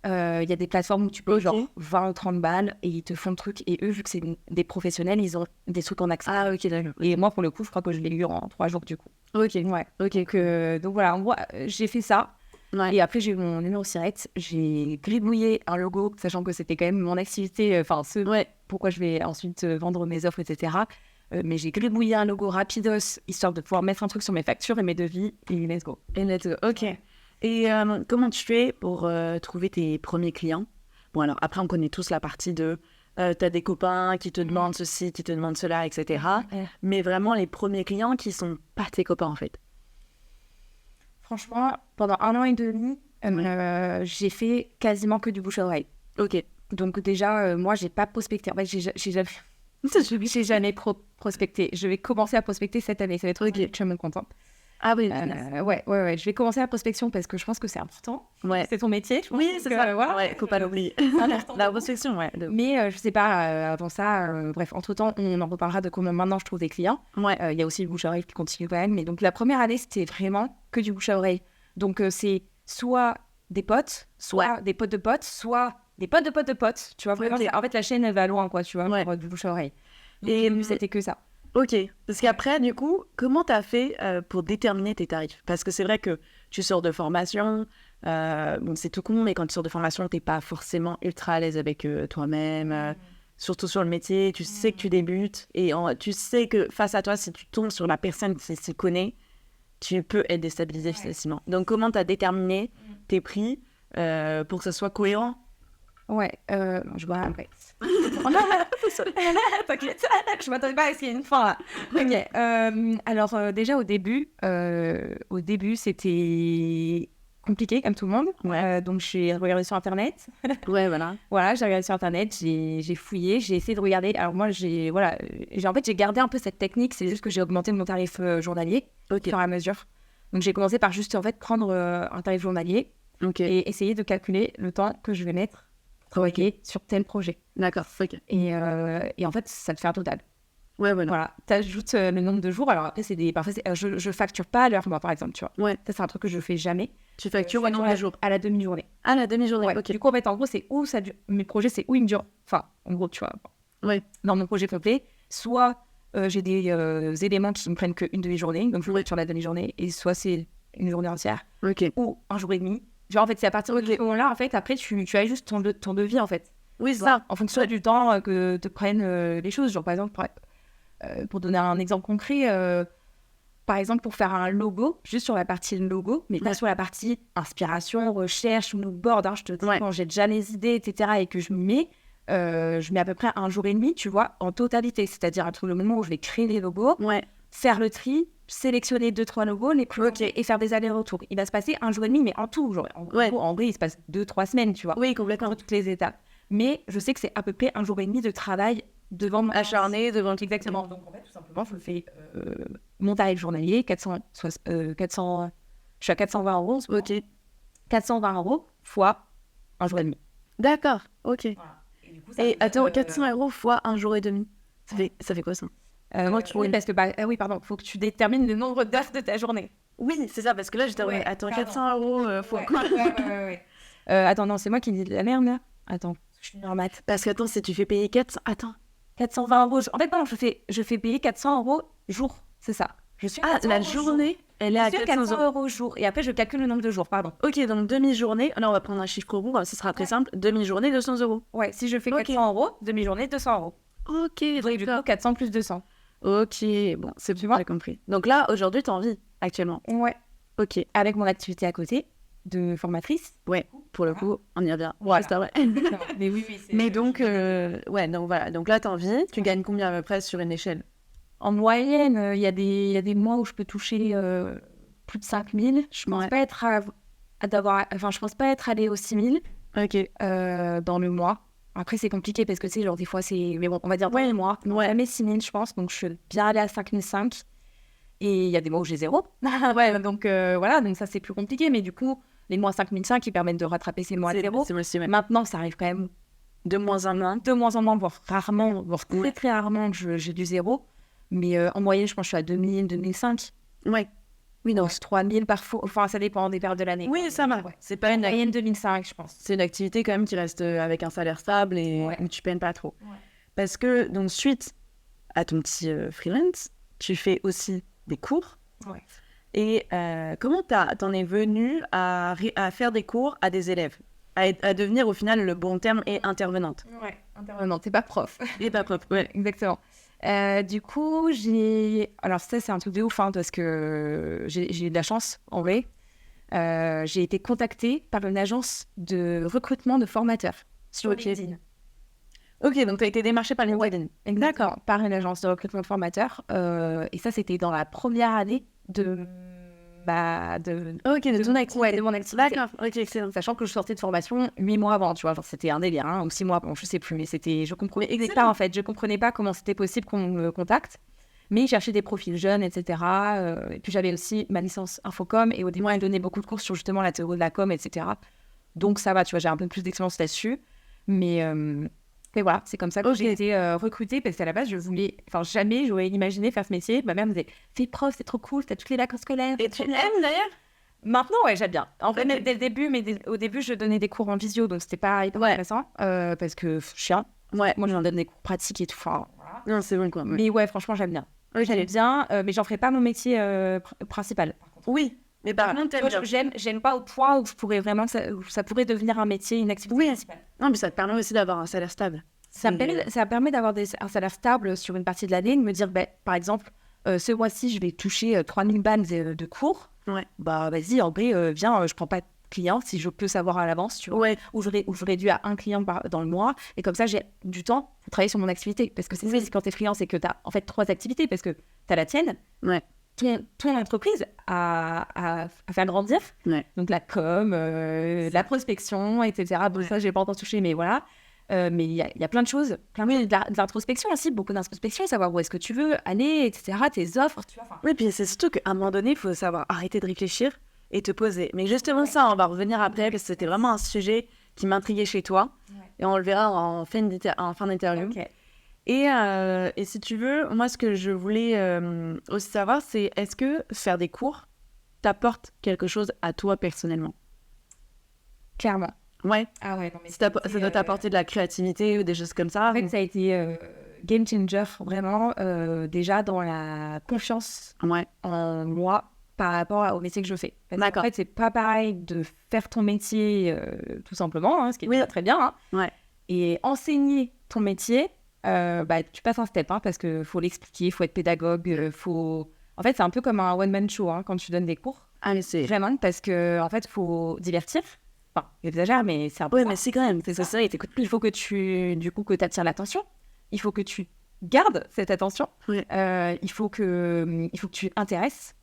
Il y a des plateformes où tu peux genre 20 ou 30 balles et ils te font le truc. Et eux, vu que c'est des professionnels, ils ont des trucs en accès. Ah, ok, d'accord. Et moi, pour le coup, je crois que je l'ai eu en 3 jours du coup. Ok. Ouais. Donc voilà, en gros, j'ai fait ça. Ouais. Et après, j'ai eu mon numéro SIRET. J'ai gribouillé un logo, sachant que c'était quand même mon activité. Pourquoi je vais ensuite vendre mes offres, etc. Mais j'ai gribouillé un logo rapidos, histoire de pouvoir mettre un truc sur mes factures et mes devis. Et let's go. Ok. Et comment tu fais pour trouver tes premiers clients ? Bon, alors après, on connaît tous la partie de t'as des copains qui te demandent ceci, qui te demandent cela, etc. Mais vraiment, les premiers clients qui sont pas tes copains, en fait. Franchement, pendant 1 an et demi, j'ai fait quasiment que du bouche à oreille. Ok. Donc déjà, moi, j'ai pas prospecté. En fait, j'ai jamais prospecté. Je vais commencer à prospecter cette année. Ça va être je suis même contente. Ah oui. Ouais. Je vais commencer la prospection parce que je pense que c'est important. Ouais. C'est ton métier. Oui, c'est ça. Ouais, faut pas l'oublier. La prospection, ouais. Mais je sais pas, avant ça, bref, entre-temps, on en reparlera de comment maintenant je trouve des clients. Ouais. Il y a aussi le bouche à oreille qui continue quand même. Mais donc la première année, c'était vraiment que du bouche à oreille. Donc c'est soit des potes, soit des potes de potes, soit des potes de potes de potes. Tu vois, vraiment, en fait, la chaîne, elle va loin, quoi, tu vois, pour du bouche à oreille. Donc, et c'était que ça. Ok, parce qu'après, du coup, comment tu as fait pour déterminer tes tarifs ? Parce que c'est vrai que tu sors de formation, c'est tout con, mais quand tu sors de formation, tu n'es pas forcément ultra à l'aise avec toi-même, surtout sur le métier, tu sais que tu débutes, et tu sais que face à toi, si tu tombes sur la personne qui s'y connaît, tu peux être déstabilisé facilement. Donc, comment tu as déterminé tes prix pour que ça soit cohérent? Ouais, je vois après. T'inquiète, je m'attendais pas à ce qu'il y ait une fin là. Ok, alors déjà au début, c'était compliqué comme tout le monde. Donc j'ai regardé sur internet. Ouais, voilà. Voilà, j'ai regardé sur internet, j'ai fouillé, j'ai essayé de regarder. Alors moi, j'ai gardé un peu cette technique, c'est juste que j'ai augmenté mon tarif journalier au fur et à mesure. Donc j'ai commencé par juste en fait prendre un tarif journalier et essayer de calculer le temps que je vais mettre travailler sur tel projet. D'accord, ok. Et en fait, ça te fait un total. Ouais, voilà. Voilà, t'ajoutes le nombre de jours. Alors après, parfois, je facture pas à l'heure, moi, par exemple, tu vois. Ouais. Ça, c'est un truc que je fais jamais. Tu factures au nombre de jours? À la demi-journée. À la demi-journée, ouais. ok. Du coup, en fait, en gros, c'est où ça dure. Mes projets, c'est où ils me durent. Enfin, en gros, tu vois. Ouais. Dans mon projet complet, soit j'ai des éléments qui me prennent qu'une demi-journée, donc je vais sur la demi-journée, et soit c'est une journée entière. Ok. Ou un jour et demi. Genre, en fait, c'est à partir de ce moment-là, en fait, après, tu ajustes ton devis, en fait. Oui, c'est ça. En fonction du temps que te prennent les choses. Genre, par exemple, pour donner un exemple concret, par exemple, pour faire un logo, juste sur la partie logo, mais pas sur la partie inspiration, recherche, mood board, je te dis, quand j'ai déjà les idées, etc., et que je mets à peu près un jour et demi, tu vois, en totalité. C'est-à-dire entre le moment où je vais créer les logos, faire le tri, sélectionner 2-3 logos, les et faire des allers-retours. Il va se passer un jour et demi, mais en tout. Genre, en vrai, il se passe 2-3 semaines, tu vois. Oui, complètement. Toutes les étapes. Mais je sais que c'est à peu près un jour et demi de travail devant mon acharné devant exactement. Donc en fait, tout simplement, je fais mon tarif journalier, 400, je suis à 420 €. Ok. 420 € fois un jour et demi. D'accord, ok. Voilà. Et, du coup, attends, 400 € fois un jour et demi. Ça fait quoi ça? Oui, parce que oui, pardon, faut que tu détermines le nombre d'heures de ta journée. Oui, c'est ça, parce que là, j'étais attends, 400 € fois quoi? Attends, non, c'est moi qui dis de la merde là. Attends, je suis en maths. Parce que attends, si tu fais payer 420 €. En fait, non, je fais payer 400 € jour, c'est ça. La journée, elle est à 400 € jour. Et après, je calcule le nombre de jours, pardon. Ok, donc demi-journée. Là, on va prendre un chiffre rond, ce sera très simple. Demi-journée, 200 €. Ouais, si je fais 400 €, demi-journée, 200 €. Ok, donc du coup, 400 plus 200. Ok, bon, c'est bon, j'ai compris. Donc là, aujourd'hui, t'es en vie, actuellement. Ouais. Ok. Avec mon activité à côté de formatrice. Ouais, pour le coup, on y revient. Voilà. C'est vrai. Mais oui, mais donc, donc voilà. Donc là, t'es en vie. Tu gagnes combien à peu près sur une échelle? En moyenne, il y a des mois où je peux toucher plus de 5 000. Je pense pas être je pense pas être allée aux 6 000 dans le mois. Après, c'est compliqué parce que tu sais, genre des fois, c'est. Mais bon, on va dire dans le mois. Jamais 6 000, je pense. Donc, je suis bien allée à 5 500. Et il y a des mois où j'ai 0. Donc voilà, donc ça, c'est plus compliqué. Mais du coup, les mois 5 500 qui permettent de rattraper ces mois à 0. Maintenant, ça arrive quand même de moins en moins. Voire rarement, voire très très rarement, j'ai du 0. Mais en moyenne, je pense que je suis à 2 000, 2 500. Ouais. Oui, non, 3 000 parfois. Enfin, ça dépend des périodes de l'année. Oui, ça va. C'est pas une moyenne 2 500, je pense. C'est une activité quand même qui reste avec un salaire stable et où tu peines pas trop. Ouais. Parce que, donc, suite à ton petit freelance, tu fais aussi des cours. Ouais. Et comment t'en es venue à faire des cours à des élèves, à devenir au final le bon terme et intervenante? Ouais, intervenante, c'est pas prof. Et pas prof, ouais. Exactement. Du coup, alors ça, c'est un truc de ouf, parce que j'ai eu de la chance, en vrai. J'ai été contactée par une agence de recrutement de formateurs sur LinkedIn. Ok, donc tu as été démarchée par LinkedIn. D'accord, par une agence de recrutement de formateurs. Et ça, c'était dans la première année de ton activité. Ouais, de mon activité. D'accord, ok, excellent. Sachant que je sortais de formation 8 mois avant, tu vois. Genre, c'était un délire, ou 6 mois, bon, je sais plus, mais je comprenais pas, en fait. Je comprenais pas comment c'était possible qu'on me contacte. Mais ils cherchaient des profils jeunes, etc. Et puis, j'avais aussi ma licence Infocom. Et au début, ils donnaient beaucoup de cours sur justement la théorie de la com, etc. Donc, ça va, tu vois, j'ai un peu plus d'expérience là-dessus. Mais voilà, c'est comme ça que j'ai été recrutée, parce qu'à la base, jamais j'aurais imaginé faire ce métier. Ma mère me disait, fais prof, c'est trop cool, t'as toutes les vacances scolaires. Et tu l'aimes d'ailleurs? Maintenant, ouais, j'aime bien. En fait, dès le début, au début, je donnais des cours en visio, donc c'était pas hyper intéressant, parce que chiant. Ouais. Moi, j'en donne des cours pratiques et tout. Voilà. Non, c'est bon quoi. Ouais. Mais ouais, franchement, j'aime bien. J'aime bien, mais j'en ferai pas mon métier principal. Oui. Mais par contre, j'aime pas au point où je pourrais vraiment, ça pourrait devenir un métier, une activité principale. Non, mais ça te permet aussi d'avoir un salaire stable. Ça permet d'avoir un salaire stable sur une partie de l'année, de me dire, par exemple, ce mois-ci, je vais toucher 3000 balles de cours. Ouais. Bah, vas-y, en vrai, viens, je prends pas de clients si je peux savoir à l'avance, tu vois. Ouais. Ou je réduis à un client dans le mois. Et comme ça, j'ai du temps pour travailler sur mon activité. Parce que c'est ça, c'est quand t'es freelance, c'est que t'as en fait 3 activités. Parce que t'as la tienne, Ouais. ton entreprise à faire grandir. Ouais. Donc la com, la prospection, etc. Bon, ça, j'ai pas encore touché, mais voilà. Mais il y a plein de choses, de l'introspection aussi, beaucoup d'introspection, savoir où est-ce que tu veux aller, etc. Tes offres, tu vois. Oui, puis c'est surtout qu'à un moment donné, il faut savoir arrêter de réfléchir et te poser. Mais justement, ça, on va revenir après, parce que c'était vraiment un sujet qui m'intriguait chez toi. Ouais. Et on le verra en fin d'interview. Okay. Et si tu veux, moi, ce que je voulais aussi savoir, c'est est-ce que faire des cours t'apporte quelque chose à toi personnellement? Clairement. Ouais. Ah ouais, non, mais ça doit t'apporter de la créativité ou des choses comme ça. En fait, ça a été game changer, vraiment, déjà dans la confiance en moi par rapport au métier que je fais. D'accord. En fait, c'est pas pareil de faire ton métier tout simplement, hein, ce qui est très bien. Hein, ouais. Et enseigner ton métier, tu passes un step, hein, parce qu'il faut l'expliquer, il faut être pédagogue, faut... En fait, c'est un peu comme un one-man show hein, quand tu donnes des cours. Ah, mais c'est... Vraiment, parce qu'en fait, il faut divertir. Enfin, j'exagère, mais c'est un peu... Oui, mais c'est quand même... C'est ça, et t'écoutes plus. Il faut que tu attires l'attention. Il faut que tu gardes cette attention. Oui. Il faut que tu intéresses.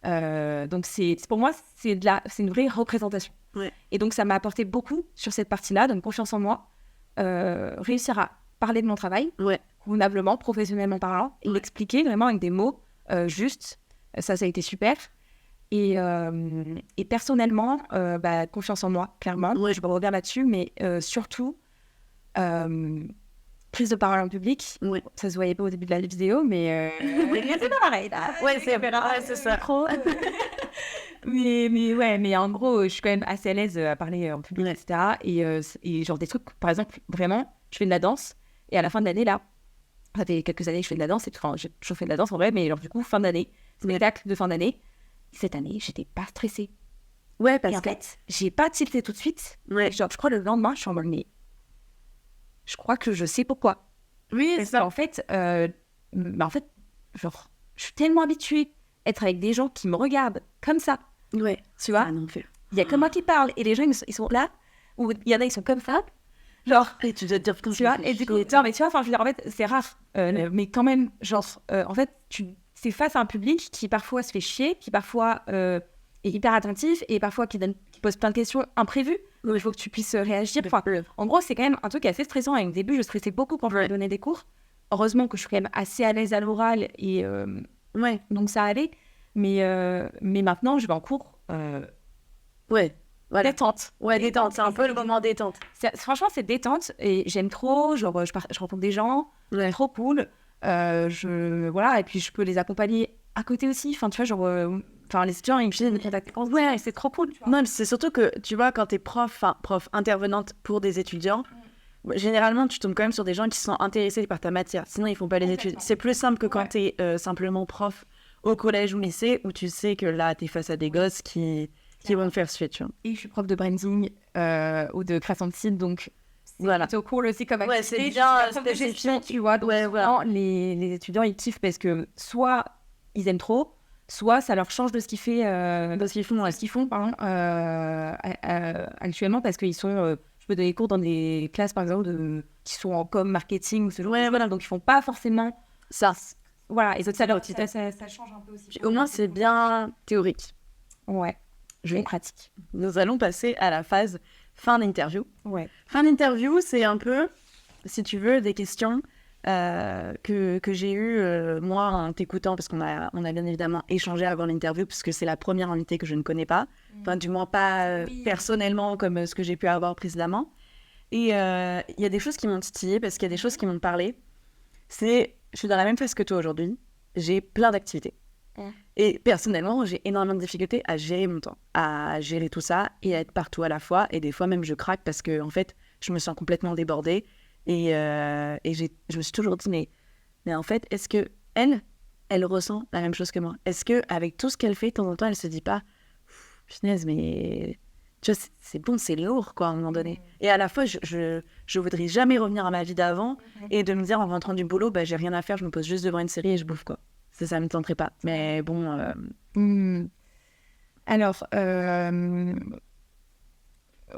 Donc, pour moi, c'est une vraie représentation. Oui. Et donc, ça m'a apporté beaucoup sur cette partie-là, donc confiance en moi, réussir à parler de mon travail, convenablement, professionnellement parlant, et l'expliquer vraiment avec des mots justes. Ça a été super. Et personnellement, confiance en moi, clairement. Ouais. Je vais revenir là-dessus, mais surtout, prise de parole en public. Ouais. Ça se voyait pas au début de la vidéo, mais c'est pas pareil, là. Ouais, c'est ça. mais en gros, je suis quand même assez à l'aise à parler en public, etc. Et genre des trucs, par exemple, vraiment, je fais de la danse, et à la fin de l'année, là, ça fait quelques années que je fais de la danse, enfin, j'ai toujours fait de la danse en vrai, mais genre du coup, fin d'année, spectacle de fin d'année. Cette année, j'étais pas stressée. Ouais, parce que... en fait, j'ai pas tilté tout de suite. Ouais. Genre, je crois le lendemain, je suis en mode, mais je crois que je sais pourquoi. Oui, c'est ça. En fait, genre, je suis tellement habituée à être avec des gens qui me regardent comme ça. Ouais. Tu vois? Il y a que moi qui parle, et les gens, ils sont là, ou il y en a, ils sont comme ça. Genre, et tu dois te dire, tu vois? Et du coup, non, mais tu vois, enfin, je veux dire, en fait, c'est rare. Mais quand même, genre, en fait, c'est face à un public qui parfois se fait chier, qui parfois est hyper attentif et parfois qui pose plein de questions imprévues. Donc il faut que tu puisses réagir. Enfin, en gros, c'est quand même un truc assez stressant. Au début, je stressais beaucoup quand je donnais des cours. Heureusement que je suis quand même assez à l'aise à l'oral et donc ça allait. Mais maintenant, je vais en cours. Voilà. Détente. Ouais, détente. C'est un peu le moment détente. Franchement, c'est détente et j'aime trop. Genre, je rencontre des gens. C'est trop cool. Voilà, et puis je peux les accompagner à côté aussi. Enfin, tu vois, genre, les étudiants, ils me contactent. Ouais, c'est trop cool. Tu vois. Non, c'est surtout que, tu vois, quand t'es prof intervenante pour des étudiants, généralement, tu tombes quand même sur des gens qui sont intéressés par ta matière. Sinon, ils font pas les études. C'est plus simple que quand t'es simplement prof au collège ou lycée, où tu sais que là, t'es face à des gosses qui vont te faire suer, tu vois. Et je suis prof de branding ou de création de site, donc... Voilà. C'est cool aussi comme activité. C'est bien spécifique, tu vois. Donc les étudiants, ils kiffent parce que soit ils aiment trop, soit ça leur change de ce qu'ils font, actuellement, parce qu'ils sont... je peux donner des cours dans des classes, par exemple, qui sont en com, marketing, ce genre de choses. Donc ils font pas forcément ça. Voilà, et ça change un peu aussi. Au moins, c'est bien théorique. Ouais, et pratique. Nous allons passer à la phase fin d'interview. Ouais. Fin d'interview, c'est un peu, si tu veux, des questions que j'ai eues, moi, en t'écoutant, parce qu'on a bien évidemment échangé avant l'interview, puisque c'est la première invitée que je ne connais pas. Enfin, du moins pas personnellement, comme ce que j'ai pu avoir précédemment. Et il y a des choses qui m'ont titillée, parce qu'il y a des choses qui m'ont parlé. Je suis dans la même phase que toi aujourd'hui. J'ai plein d'activités. Et personnellement, j'ai énormément de difficultés à gérer mon temps, à gérer tout ça et à être partout à la fois. Et des fois même, je craque parce que en fait, je me sens complètement débordée. Et je me suis toujours dit, mais en fait, est-ce que elle ressent la même chose que moi? Est-ce que avec tout ce qu'elle fait, de temps en temps, elle se dit pas, punaise, mais tu vois, c'est bon, c'est lourd, quoi, à un moment donné. Et à la fois, je voudrais jamais revenir à ma vie d'avant et de me dire en rentrant du boulot, j'ai rien à faire, je me pose juste devant une série et je bouffe, quoi. Ça me tenterait pas. Mais bon... Alors,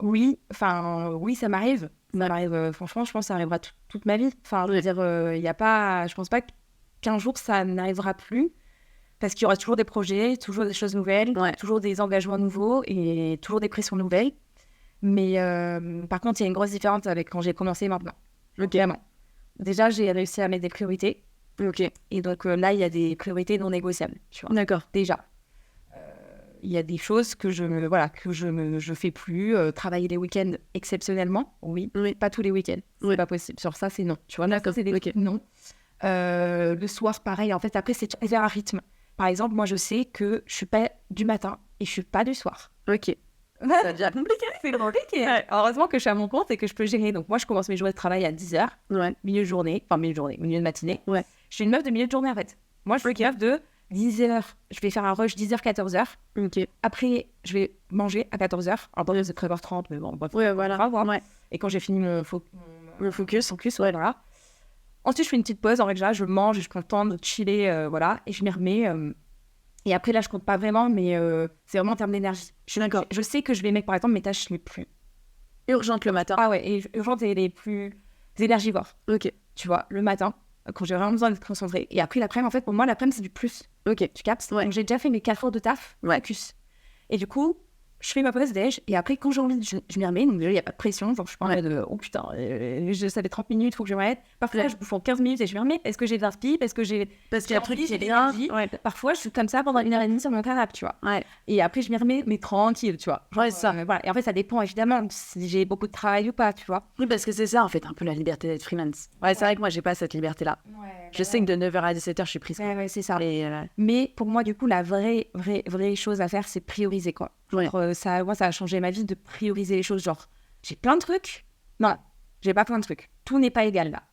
oui, ça m'arrive. Ça m'arrive, franchement, je pense que ça arrivera toute ma vie. Enfin, je veux dire, je pense pas qu'un jour ça n'arrivera plus, parce qu'il y aura toujours des projets, toujours des choses nouvelles, toujours des engagements nouveaux et toujours des pressions nouvelles. Mais par contre, il y a une grosse différence avec quand j'ai commencé maintenant. Vraiment. Déjà, j'ai réussi à mettre des priorités. Et donc là, il y a des priorités non négociables. Tu vois. D'accord. Déjà. Il y a des choses que je fais plus. Travailler les week-ends exceptionnellement, oui. Pas tous les week-ends, c'est pas possible. Sur ça, c'est non. Tu vois, d'accord, c'est des non. Le soir, pareil. En fait, après, c'est vers un rythme. Par exemple, moi, je sais que je suis pas du matin et je suis pas du soir. Ça devient compliqué. C'est compliqué. Heureusement que je suis à mon compte et que je peux gérer. Donc, moi, je commence mes journées de travail à 10h, milieu de matinée. Je suis une meuf de milieu de journée, en fait. Moi, je suis une meuf de 10h. Je vais faire un rush 10h, 14h. Après, je vais manger à 14h. Alors, bon, c'est 13h30, mais bon, bref. Voilà. Et quand j'ai fini mon focus, voilà. Ensuite, je fais une petite pause. En règle générale, je mange, je prends le temps de chiller, voilà. Et je m'y remets. Et après, là, je compte pas vraiment, mais c'est vraiment en termes d'énergie. Je suis d'accord. Je sais que je vais mettre, par exemple, mes tâches les plus urgentes le matin. Ah ouais, et urgentes et les plus énergivores. Tu vois, le matin, quand j'ai vraiment besoin d'être concentrée. Et après, l'après-midi, en fait, pour moi, l'après-midi, c'est du plus. Tu captes? Donc, j'ai déjà fait mes 4 heures de taf, focus. Et du coup, je fais ma pause déj, et après, quand j'ai envie, je m'y remets. Donc, déjà, il n'y a pas de pression. Genre, je suis pas en mode, oh putain, ça fait 30 minutes, il faut que je m'arrête. Parfois, je bouffe en 15 minutes et je m'y remets. Est-ce que j'ai de l'inspi? Parce qu'après, j'ai l'énergie. Parfois, je suis comme ça pendant 1h30 sur mon canapé, tu vois. Et après, je m'y remets, mais tranquille, tu vois. C'est ça. Voilà. Et en fait, ça dépend évidemment si j'ai beaucoup de travail ou pas, tu vois. Oui, parce que c'est ça, en fait, un peu la liberté d'être freelance. C'est vrai que moi, j'ai pas cette liberté-là. Je sais que de 9h à 17h, je suis prise. C'est ça. Mais pour moi, du coup, la vraie chose à faire, c'est prioriser, quoi. Moi, ça a changé ma vie de prioriser les choses. Genre, j'ai plein de trucs. Non, j'ai pas plein de trucs. Tout n'est pas égal là.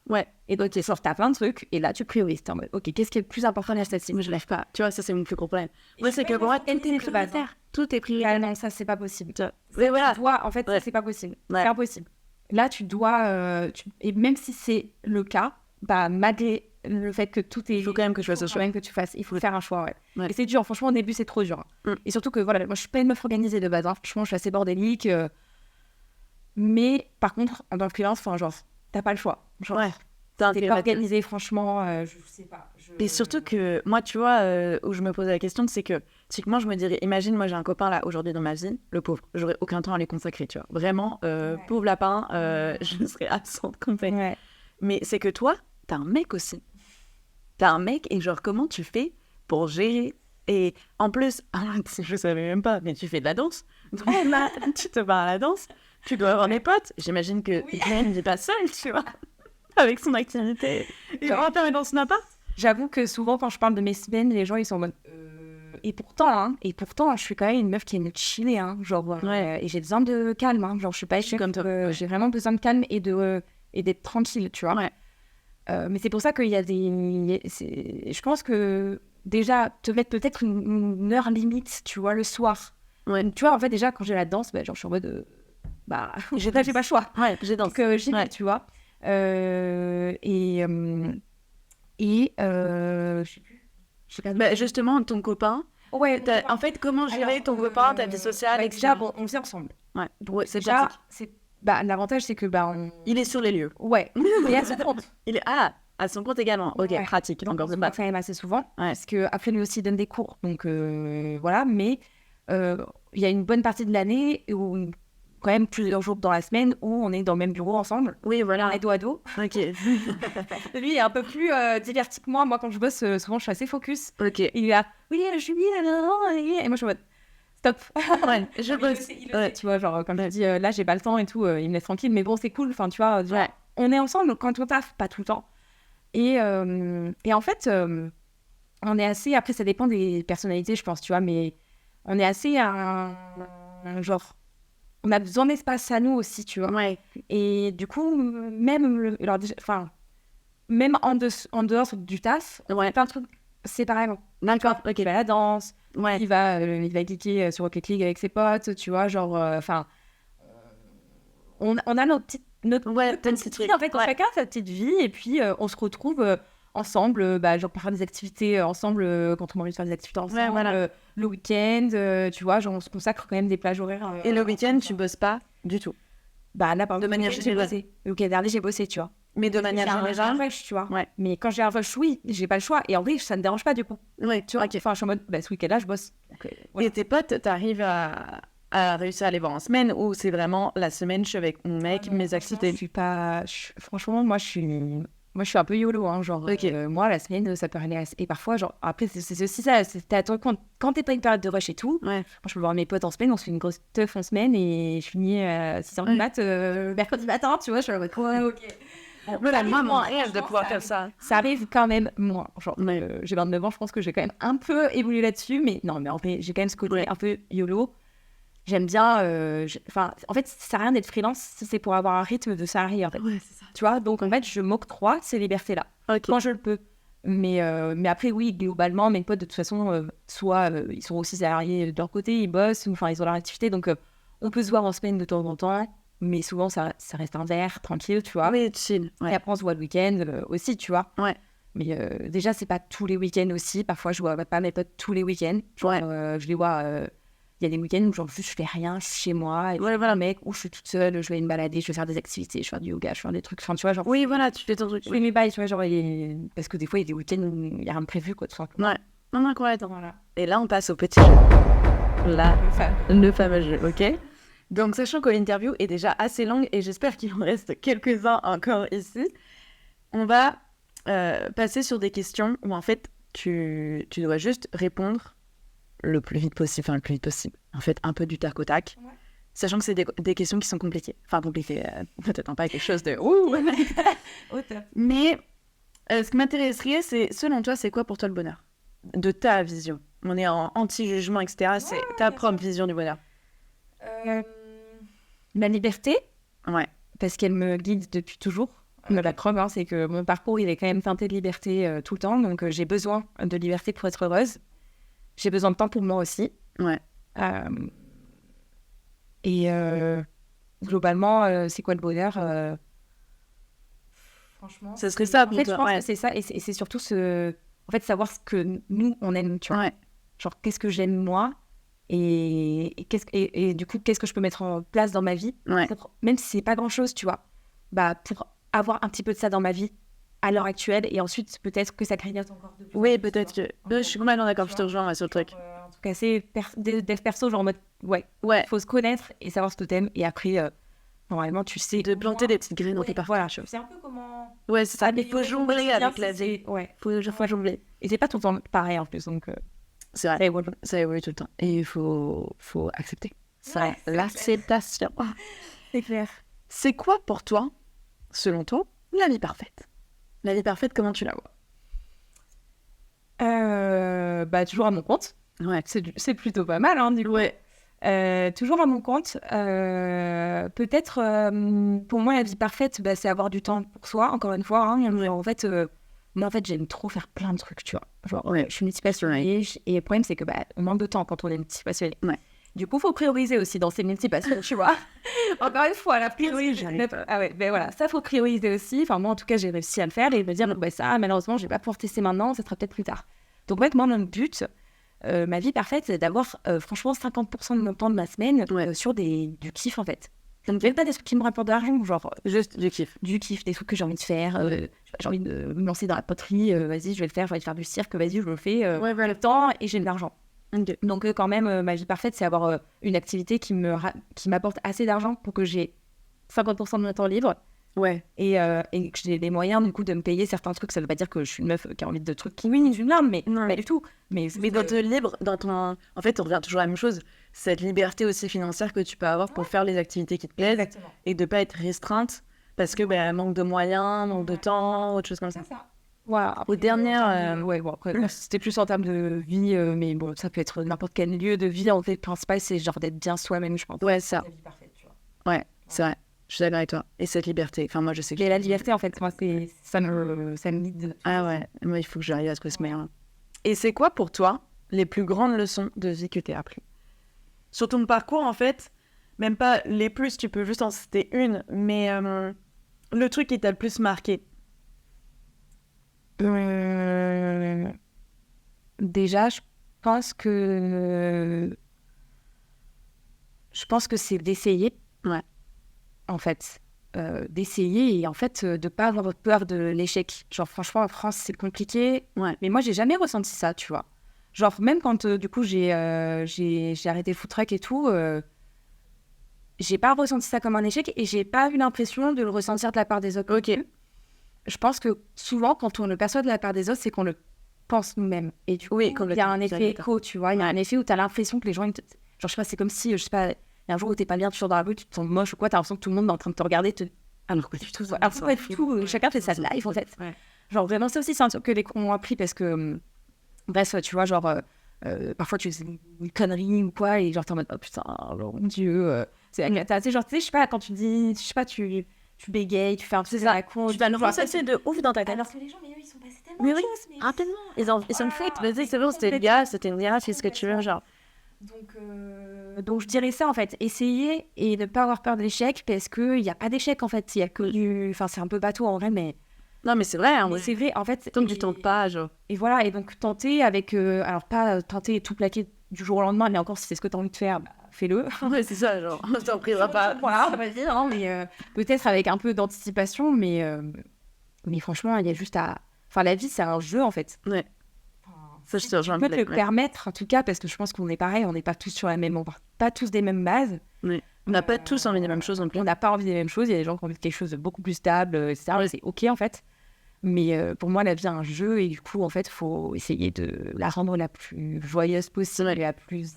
Et donc, t'as plein de trucs et là, tu priorises. T'es en mode, ok, qu'est-ce qui est le plus important à cette Moi, je lève pas. Tu vois, ça, c'est mon plus gros problème. Moi, c'est que pour moi, tout est prioritaire. Non, ça, c'est pas possible. Voilà. En fait, ça, c'est pas possible. C'est impossible. Là, tu dois... Et même si c'est le cas, malgré le fait que tout est... Il faut quand même que je fasse un choix. Il faut faire un choix, Et c'est dur. Franchement, au début, c'est trop dur. Et surtout que, voilà, moi, je suis pas une meuf organisée de base. Franchement, je suis assez bordélique. Mais, par contre, dans le freelance, t'as pas le choix. T'es pas organisé, franchement, je sais pas. Et surtout que, moi, tu vois, où je me pose la question, c'est que, typiquement, je me dirais, imagine, moi, j'ai un copain, là, aujourd'hui, dans ma vie, le pauvre, j'aurais aucun temps à lui consacrer, tu vois. Vraiment, pauvre lapin, je serais absente complètement. Mais c'est que toi, t'as un mec aussi. T'as un mec, et genre, comment tu fais pour gérer? Et en plus, je savais même pas, mais tu fais de la danse. Donc là, tu te vas à la danse, tu dois avoir des potes. J'imagine que Hélène n'est pas seule, tu vois, avec son activité. Et rentre dans son appart. J'avoue que souvent, quand je parle de mes semaines, les gens, ils sont en mode... Et pourtant, je suis quand même une meuf qui aime chiller, et j'ai besoin de calme, je suis pas comme toi. J'ai vraiment besoin de calme et d'être tranquille, tu vois. Mais c'est pour ça qu'il y a je pense que déjà, te mettre peut-être une heure limite, tu vois, le soir. Tu vois, en fait, déjà, quand j'ai la danse, je suis en mode... j'ai pas le choix. J'ai dansé. Donc, j'y vais, tu vois. Je sais plus. Justement, ton copain... en fait, comment gérer ton copain, ta vie sociale, déjà, on vit ensemble. C'est déjà... L'avantage, c'est que... Il est sur les lieux. Et à son compte. Il est... à son compte également. Ok, pratique. Donc, on se voit quand même assez souvent. Parce qu'après, lui aussi, il donne des cours. Donc, voilà. Mais il y a une bonne partie de l'année où... quand même plusieurs jours dans la semaine où on est dans le même bureau ensemble. Oui, voilà. On est dos à dos. Ok. Lui est un peu plus diverti que moi. Moi, quand je bosse, souvent, je suis assez focus. Ok. Il est là, oui, Julie, et moi, je suis en mode, stop. Je bosse. Tu vois, genre, quand je dis, là, j'ai pas le temps et tout, il me laisse tranquille. Mais bon, c'est cool. Enfin, tu vois, on est ensemble quand on taffe, pas tout le temps. Et en fait, on est assez... Après, ça dépend des personnalités, je pense, tu vois. Mais on est assez genre... On a besoin d'espace à nous aussi, tu vois. Et du coup, même en dehors du taf, on fait plein de trucs séparément. D'accord. Ok. Il va à la danse, il va geeker sur Rocket League avec ses potes, tu vois, genre... on a notre petite vie, en fait, chacun sa petite vie, et puis on se retrouve ensemble, genre pour faire des activités ensemble quand on a envie de faire des activités ensemble. voilà. Le week-end, tu vois, genre on se consacre quand même des plages horaires. Et le week-end, tu bosses pas du tout. Là, par De exemple, manière j'ai générale. bossé. Le week-end dernier, j'ai bossé, tu vois. Mais de manière J'ai un générale. rush, tu vois. Ouais. Mais quand j'ai un rush, oui, j'ai pas le choix. Et en vrai, ça me dérange pas du coup. Ouais, Tu vois, ok. enfin, je suis en mode, ce week-end-là, je bosse. Donc, voilà. Et tes potes, t'arrives à réussir à les voir en semaine ou c'est vraiment la semaine, je suis avec mon mec, mes activités. Franchement, moi, je suis un peu YOLO, hein, genre, Ok. moi, la semaine, ça peut aller assez... Et parfois, genre, après, c'est aussi ça, quand t'es pas une période de rush et tout, Ouais. moi, je peux voir mes potes en semaine, on se fait une grosse teuf en semaine et je finis à 6h du mat, mercredi matin, tu vois, je suis en mode, ouais, ok. Bon, Voilà, moi, mon moins, rêve de franchement, pouvoir faire ça. Ça arrive quand même moins. Genre, Ouais. j'ai 29 ans, je pense que j'ai quand même un peu évolué là-dessus, mais non, mais en fait, j'ai quand même ce côté un peu YOLO. J'aime bien, en fait, ça sert à rien d'être freelance si c'est pour avoir un rythme de salarié, en fait. Ouais, c'est ça. Tu vois, donc en fait, je m'octroie ces libertés-là Ok. quand je le peux. Mais après, oui, globalement, mes potes, de toute façon, soit ils sont aussi salariés de leur côté, ils bossent, enfin, ils ont leur activité, donc on peut se voir en semaine de temps en temps, mais souvent, ça reste un verre, tranquille, tu vois. Oui, chill. Et Ouais. après, on se voit le week-end aussi, tu vois. Ouais. Mais déjà, c'est pas tous les week-ends aussi. Parfois, je vois pas mes potes tous les week-ends. Genre, je les vois... Il y a des week-ends où genre, juste, je fais rien, je suis chez moi. Et voilà, mec, où je suis toute seule, je vais me balader, je vais faire des activités, je vais faire du yoga, je vais faire des trucs. Enfin, tu vois, genre... Oui, voilà, tu fais ton truc. Je fais mes bails, tu vois, genre... Parce que des fois, il y a des week-ends où il y a rien de prévu, quoi, tout simplement. Ouais. Non, correct. Voilà. Et là, on passe au petit jeu. Là, le fameux jeu, ok? Donc, sachant que l'interview est déjà assez longue et j'espère qu'il en reste quelques-uns encore ici, on va passer sur des questions où en fait, tu dois juste répondre le plus vite possible, enfin le plus vite possible. En fait, un peu du tac au tac, sachant que c'est des questions qui sont compliquées. Enfin, compliquées, peut-être pas quelque chose de... Ouh. Au top. Mais ce qui m'intéresserait, c'est, selon toi, c'est quoi pour toi le bonheur? De ta vision. On est en anti-jugement, etc. C'est ta propre vision du bonheur. La liberté, Ouais. parce qu'elle me guide depuis toujours. La preuve, hein, c'est que mon parcours, il est quand même teinté de liberté tout le temps. Donc, j'ai besoin de liberté pour être heureuse. J'ai besoin de temps pour moi aussi. Ouais. Et globalement, c'est quoi le bonheur Franchement, ça serait ça pour en fait, toi. je pense que c'est ça. Et c'est surtout en fait, savoir ce que nous, on aime, tu vois. Ouais. Genre, qu'est-ce que j'aime moi et du coup, qu'est-ce que je peux mettre en place dans ma vie Ouais. même si c'est pas grand-chose, tu vois. Pour avoir un petit peu de ça dans ma vie à l'heure actuelle et ensuite peut-être que ça grignote encore de plus. Oui, peut-être que... je suis complètement d'accord, je te rejoins sur le truc. En tout cas, c'est dev perso, genre en mode, ouais, faut se connaître et savoir ce que t'aimes et après, normalement, tu sais... De planter des petites graines dans tes parcours. Voilà, c'est un peu comment... Ouais, c'est ça, mais il faut jongler avec la vie. Ouais, Faut jongler. et c'est pas tout le temps pareil en plus, donc... C'est vrai, ça évolue tout le temps. Et il faut accepter. Ça, l'acceptation. C'est clair. C'est quoi pour toi, selon toi, la vie parfaite? La vie parfaite, comment tu la vois? Toujours à mon compte. Ouais. C'est plutôt pas mal, hein, du coup. Ouais. Toujours à mon compte. Peut-être, pour moi, la vie parfaite, c'est avoir du temps pour soi, encore une fois. Hein, en fait, moi, en fait, j'aime trop faire plein de trucs, tu vois. Genre, je suis multipassionnée. Et le problème, c'est que on manque de temps quand on est multipassionnée. Ouais. Du coup, il faut prioriser aussi dans ces multipassions, tu vois. Encore une fois, la priorité. Ah ouais, voilà, ça, faut prioriser aussi. Enfin, moi, en tout cas, j'ai réussi à le faire et me dire, ça, malheureusement, je vais pas pouvoir tester maintenant, ça sera peut-être plus tard. Donc, en fait, moi, mon but, ma vie parfaite, c'est d'avoir, franchement, 50% de mon temps de ma semaine sur du kiff, en fait. Donc, même pas des trucs qui me rapportent de l'argent, genre... Juste du kiff. Du kiff, des trucs que j'ai envie de faire. J'ai envie de me lancer dans la poterie, vas-y, je vais le faire. J'ai envie de faire du cirque, vas-y, je le fais. Le temps et j'ai de l'argent. Okay. Donc, quand même, ma vie parfaite, c'est avoir une activité qui m'apporte assez d'argent pour que j'ai 50% de mon temps libre. Ouais. Et que j'ai les moyens, du coup, de me payer certains trucs. Ça veut pas dire que je suis une meuf qui a envie de trucs qui winent une larme, mais pas du tout. Mais d'être libre dans ton... En fait, on revient toujours à la même chose. Cette liberté aussi financière que tu peux avoir pour faire les activités qui te plaisent. Exactement. Et de pas être restreinte parce que manque de moyens, manque de temps, autre chose comme ça. C'est ça. Voilà. Après, aux dernières... après, c'était plus en termes de vie, mais bon, ça peut être n'importe quel lieu de vie. En fait, le principal, c'est genre d'être bien soi-même, je pense. Ouais, ça. La vie parfaite, tu vois. Ouais, c'est vrai. Je suis d'accord avec toi. Et cette liberté, enfin moi je sais que... Et la liberté, en fait, moi, ça me guide. Ah ouais, moi il faut que j'arrive à trouver ce moyen. Et c'est quoi pour toi les plus grandes leçons de vie que tu as appris? Sur ton parcours, en fait, même pas les plus, tu peux juste en citer une, mais le truc qui t'a le plus marqué. Déjà, pense que c'est d'essayer, en fait. D'essayer et en fait de pas avoir peur de l'échec. Genre franchement en France c'est compliqué, mais moi j'ai jamais ressenti ça, tu vois. Genre même quand du coup j'ai arrêté le food truck et tout, j'ai pas ressenti ça comme un échec et j'ai pas eu l'impression de le ressentir de la part des autres. Je pense que souvent quand on le perçoit de la part des autres c'est qu'on le pense nous-mêmes et du coup il y a un effet écho, tu vois, il y a un effet où t'as l'impression que les gens genre je sais pas, c'est comme si je sais pas, il y a un jour où t'es pas bien, tu sors dans la rue, tu te sens moche ou quoi, t'as l'impression que tout le monde est en train de te regarder, alors que du tout, chacun fait sa life en fait. Genre vraiment, ça aussi c'est un truc que les cons ont appris parce que, bref, tu vois, genre, parfois tu fais une connerie ou quoi et genre t'es en mode, oh putain, genre, mon Dieu, c'est genre, tu sais, je sais pas, quand tu dis, je sais pas, tu bégayes, tu fais un peu ça à la con, tu vas le ressentir de ouf dans ta tête. Alors que les gens, mais eux, ils sont passés tellement de choses. Rapidement, ils sont faits, vas-y, c'est bon, c'était le gars, c'était une gars, c'est ce que tu veux, genre. Donc je dirais ça en fait, essayer et ne pas avoir peur de l'échec parce qu'il n'y a pas d'échec en fait, il y a que du... Enfin c'est un peu bateau en vrai mais... Non mais c'est vrai, hein, c'est vrai en fait. Tant que tu tentes pas, genre. Et voilà, et donc tenter avec... alors pas tenter tout plaquer du jour au lendemain, mais encore si c'est ce que tu as envie de faire, bah, fais-le. Ouais c'est ça, genre, on t'en privera pas. Voilà, on va dire, hein, mais peut-être avec un peu d'anticipation, mais franchement il y a juste à... Enfin la vie c'est un jeu en fait. Ouais. Ça, je te peux te le permettre en tout cas parce que je pense qu'on est pareil, on n'est pas tous sur la même, on part pas tous des mêmes bases. On n'a pas tous envie des mêmes choses non plus. On n'a pas envie des mêmes choses, il y a des gens qui ont envie de quelque chose de beaucoup plus stable, etc. C'est ok en fait, mais pour moi la vie est un jeu et du coup en fait faut essayer de la rendre la plus joyeuse possible et la plus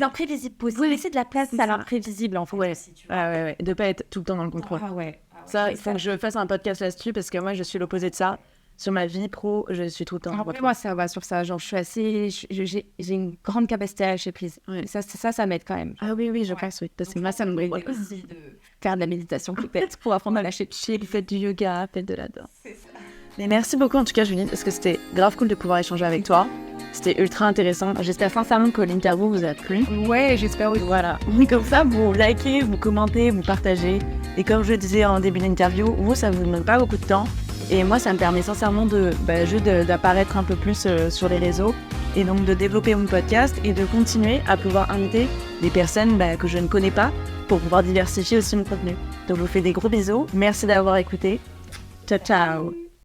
imprévisible possible. Laisser de la place à l'imprévisible en fait. Ouais. De pas être tout le temps dans le contrôle. Ça, il faut que je fasse un podcast là-dessus parce que moi je suis l'opposé de ça. Sur ma vie pro, je suis tout le temps. Après, moi, ça va sur ça. Genre, je suis assez... J'ai une grande capacité à lâcher prise. Ça m'aide quand même. Ah oui, je pense, oui. Parce que moi, ça me brille aussi de faire de la méditation peut-être pour apprendre à lâcher prise. Faites du yoga, faites de la danse. C'est ça. Mais merci beaucoup en tout cas, Julie, parce que c'était grave cool de pouvoir échanger avec toi. C'était ultra intéressant. J'espère sincèrement que l'interview vous a plu. Ouais, j'espère aussi. Voilà. Comme ça, vous likez, vous commentez, vous partagez. Et comme je disais en début d'interview, vous, ça vous demande pas beaucoup de temps. Et moi, ça me permet sincèrement juste d'apparaître un peu plus sur les réseaux et donc de développer mon podcast et de continuer à pouvoir inviter des personnes que je ne connais pas pour pouvoir diversifier aussi mon contenu. Donc, je vous fais des gros bisous. Merci d'avoir écouté. Ciao, ciao.